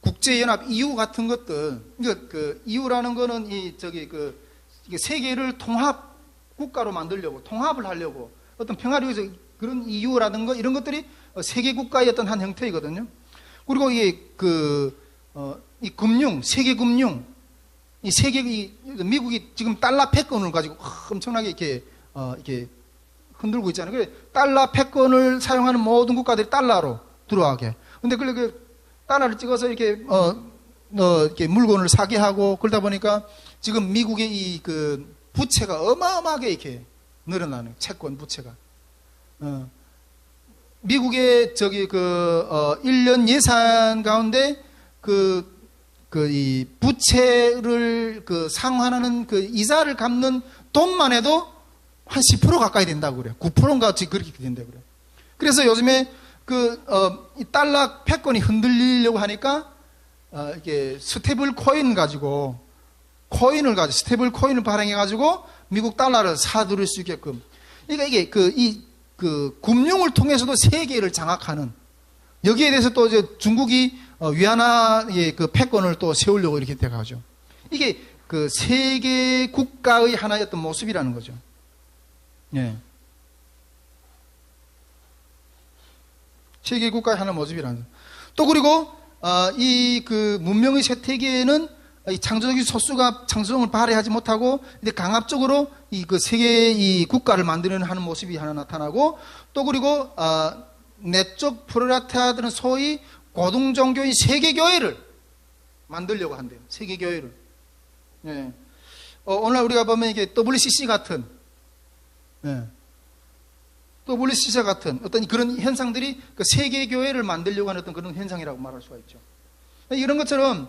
국제연합 EU 같은 것들, 그 EU라는 거는 이게 세계를 통합 국가로 만들려고, 통합을 하려고 어떤 평화를 위해서 그런 EU라든가 이런 것들이 세계 국가의 어떤 한 형태이거든요. 그리고 이게 이 금융, 세계 금융, 미국이 지금 달러 패권을 가지고 엄청나게 이렇게 흔들고 있잖아요. 그래, 달러 패권을 사용하는 모든 국가들이 달러로 들어가게. 근데 그 달러를 찍어서 이렇게 물건을 사게 하고 그러다 보니까 지금 미국의 이 부채가 어마어마하게 이렇게 늘어나는 채권 부채가. 미국의 1년 예산 가운데 이 부채를 상환하는 이자를 갚는 돈만 해도 한 10% 가까이 된다고 그래요. 9%인가 그렇게 된다고 그래요. 그래서 요즘에 이 달러 패권이 흔들리려고 하니까 이게 스테이블 코인을 가지고 스테이블 코인을 발행해 가지고 미국 달러를 사들일 수 있게끔. 그러니까 이게 금융을 통해서도 세계를 장악하는, 여기에 대해서 또 이제 중국이 위안화의 패권을 또 세우려고 이렇게 돼가죠. 이게 세계 국가의 하나의 어떤 모습이라는 거죠. 예. 세계 국가의 하나의 모습이라는 거죠. 또 그리고 이 문명의 쇠퇴기에는 이 창조적인 소수가 창조성을 발휘하지 못하고 이제 강압적으로 세계 이 국가를 만드는 하는 모습이 하나 나타나고, 또 그리고 내적 프로레타들은 소위 고등 종교인 세계교회를 만들려고 한대요. 세계교회를. 예. 오늘 우리가 보면 이게 WCC 같은 어떤 그런 현상들이 세계교회를 만들려고 하는 어떤 그런 현상이라고 말할 수가 있죠. 이런 것처럼,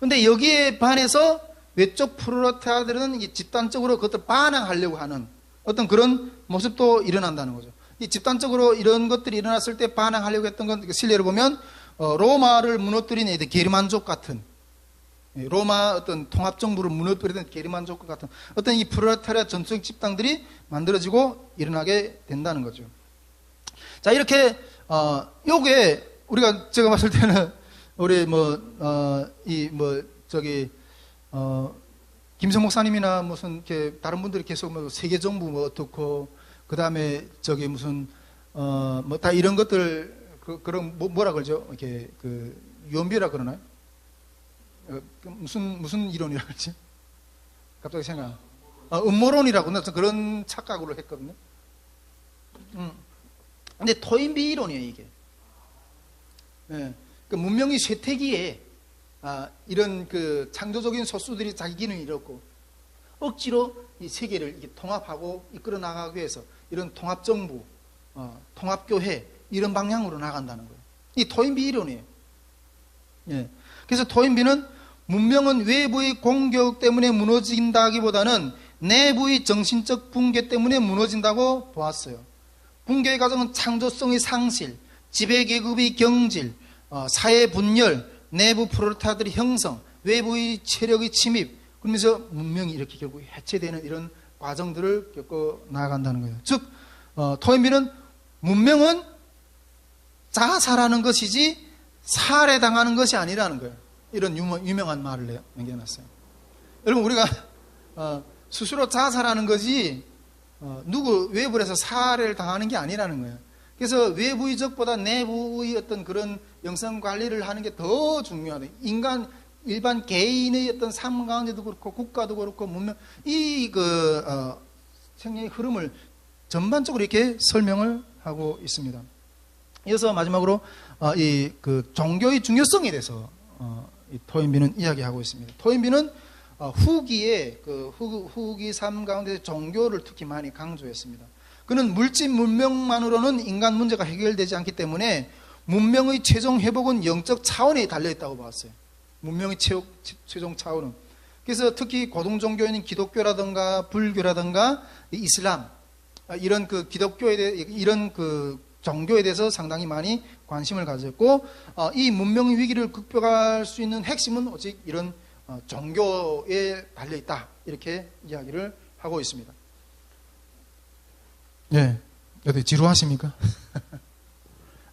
근데 여기에 반해서 외적 프로레타들은 집단적으로 그것을 반항하려고 하는 어떤 그런 모습도 일어난다는 거죠. 이 집단적으로 이런 것들이 일어났을 때 반항하려고 했던 건, 실례로 보면 로마를 무너뜨린 게르만족 같은, 로마 어떤 통합정부를 무너뜨리던 게르만족과 같은 어떤 이 프로레타리아 전투적 집단들이 만들어지고 일어나게 된다는 거죠. 자, 이렇게 요게 제가 봤을 때는 우리 김성 목사님이나 무슨 이렇게 다른 분들이 계속 세계 정부 어떻고, 그 다음에 무슨 다 이런 것들 그런 뭐라 그러죠? 이렇게 유언비라 그러나요? 무슨 이론이라 그러지? 갑자기 생각. 음모론이라고 그런 착각으로 했거든요. 근데 토인비 이론이에요, 이게. 네. 문명의 쇠퇴기에 이런 창조적인 소수들이 자기 기능을 잃었고 억지로 이 세계를 이렇게 통합하고 이끌어 나가기 위해서 이런 통합정부, 통합교회 이런 방향으로 나간다는 거예요. 이 토인비 이론이에요. 예. 그래서 토인비는 문명은 외부의 공격 때문에 무너진다기보다는 내부의 정신적 붕괴 때문에 무너진다고 보았어요. 붕괴의 과정은 창조성의 상실, 지배계급의 경질, 사회 분열, 내부 프로레타들의 형성, 외부의 체력의 침입, 그러면서 문명이 이렇게 결국 해체되는 이런 과정들을 겪어 나아간다는 거예요. 즉, 토인비는 문명은 자살하는 것이지 살해당하는 것이 아니라는 거예요. 이런 유명한 말을 남겨놨어요. 여러분, 우리가 스스로 자살하는 것이 외부에서 살해를 당하는 게 아니라는 거예요. 그래서 외부의 적보다 내부의 어떤 그런 영성 관리를 하는 게 더 중요하다. 일반 개인의 어떤 삶 가운데도 그렇고 국가도 그렇고 문명, 생명의 흐름을 전반적으로 이렇게 설명을 하고 있습니다. 이어서 마지막으로 종교의 중요성에 대해서 이 토인비는 이야기하고 있습니다. 토인비는 후기에 후기 삶 가운데 종교를 특히 많이 강조했습니다. 그는 물질 문명만으로는 인간 문제가 해결되지 않기 때문에 문명의 최종 회복은 영적 차원에 달려 있다고 봤어요. 문명의 최종 차원은. 그래서 특히 고등 종교인 기독교라든가 불교라든가 이슬람 이런 그 기독교에 대해 이런 그 종교에 대해서 상당히 많이 관심을 가졌고 이 문명의 위기를 극복할 수 있는 핵심은 오직 이런 종교에 달려 있다 이렇게 이야기를 하고 있습니다. 예, 어디 지루하십니까?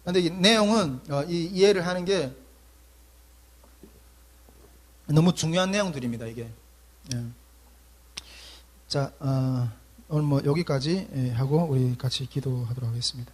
근데 이 내용은 이해를 하는 게 너무 중요한 내용들입니다. 이게. 예. 자, 오늘 뭐 여기까지 하고 우리 같이 기도하도록 하겠습니다.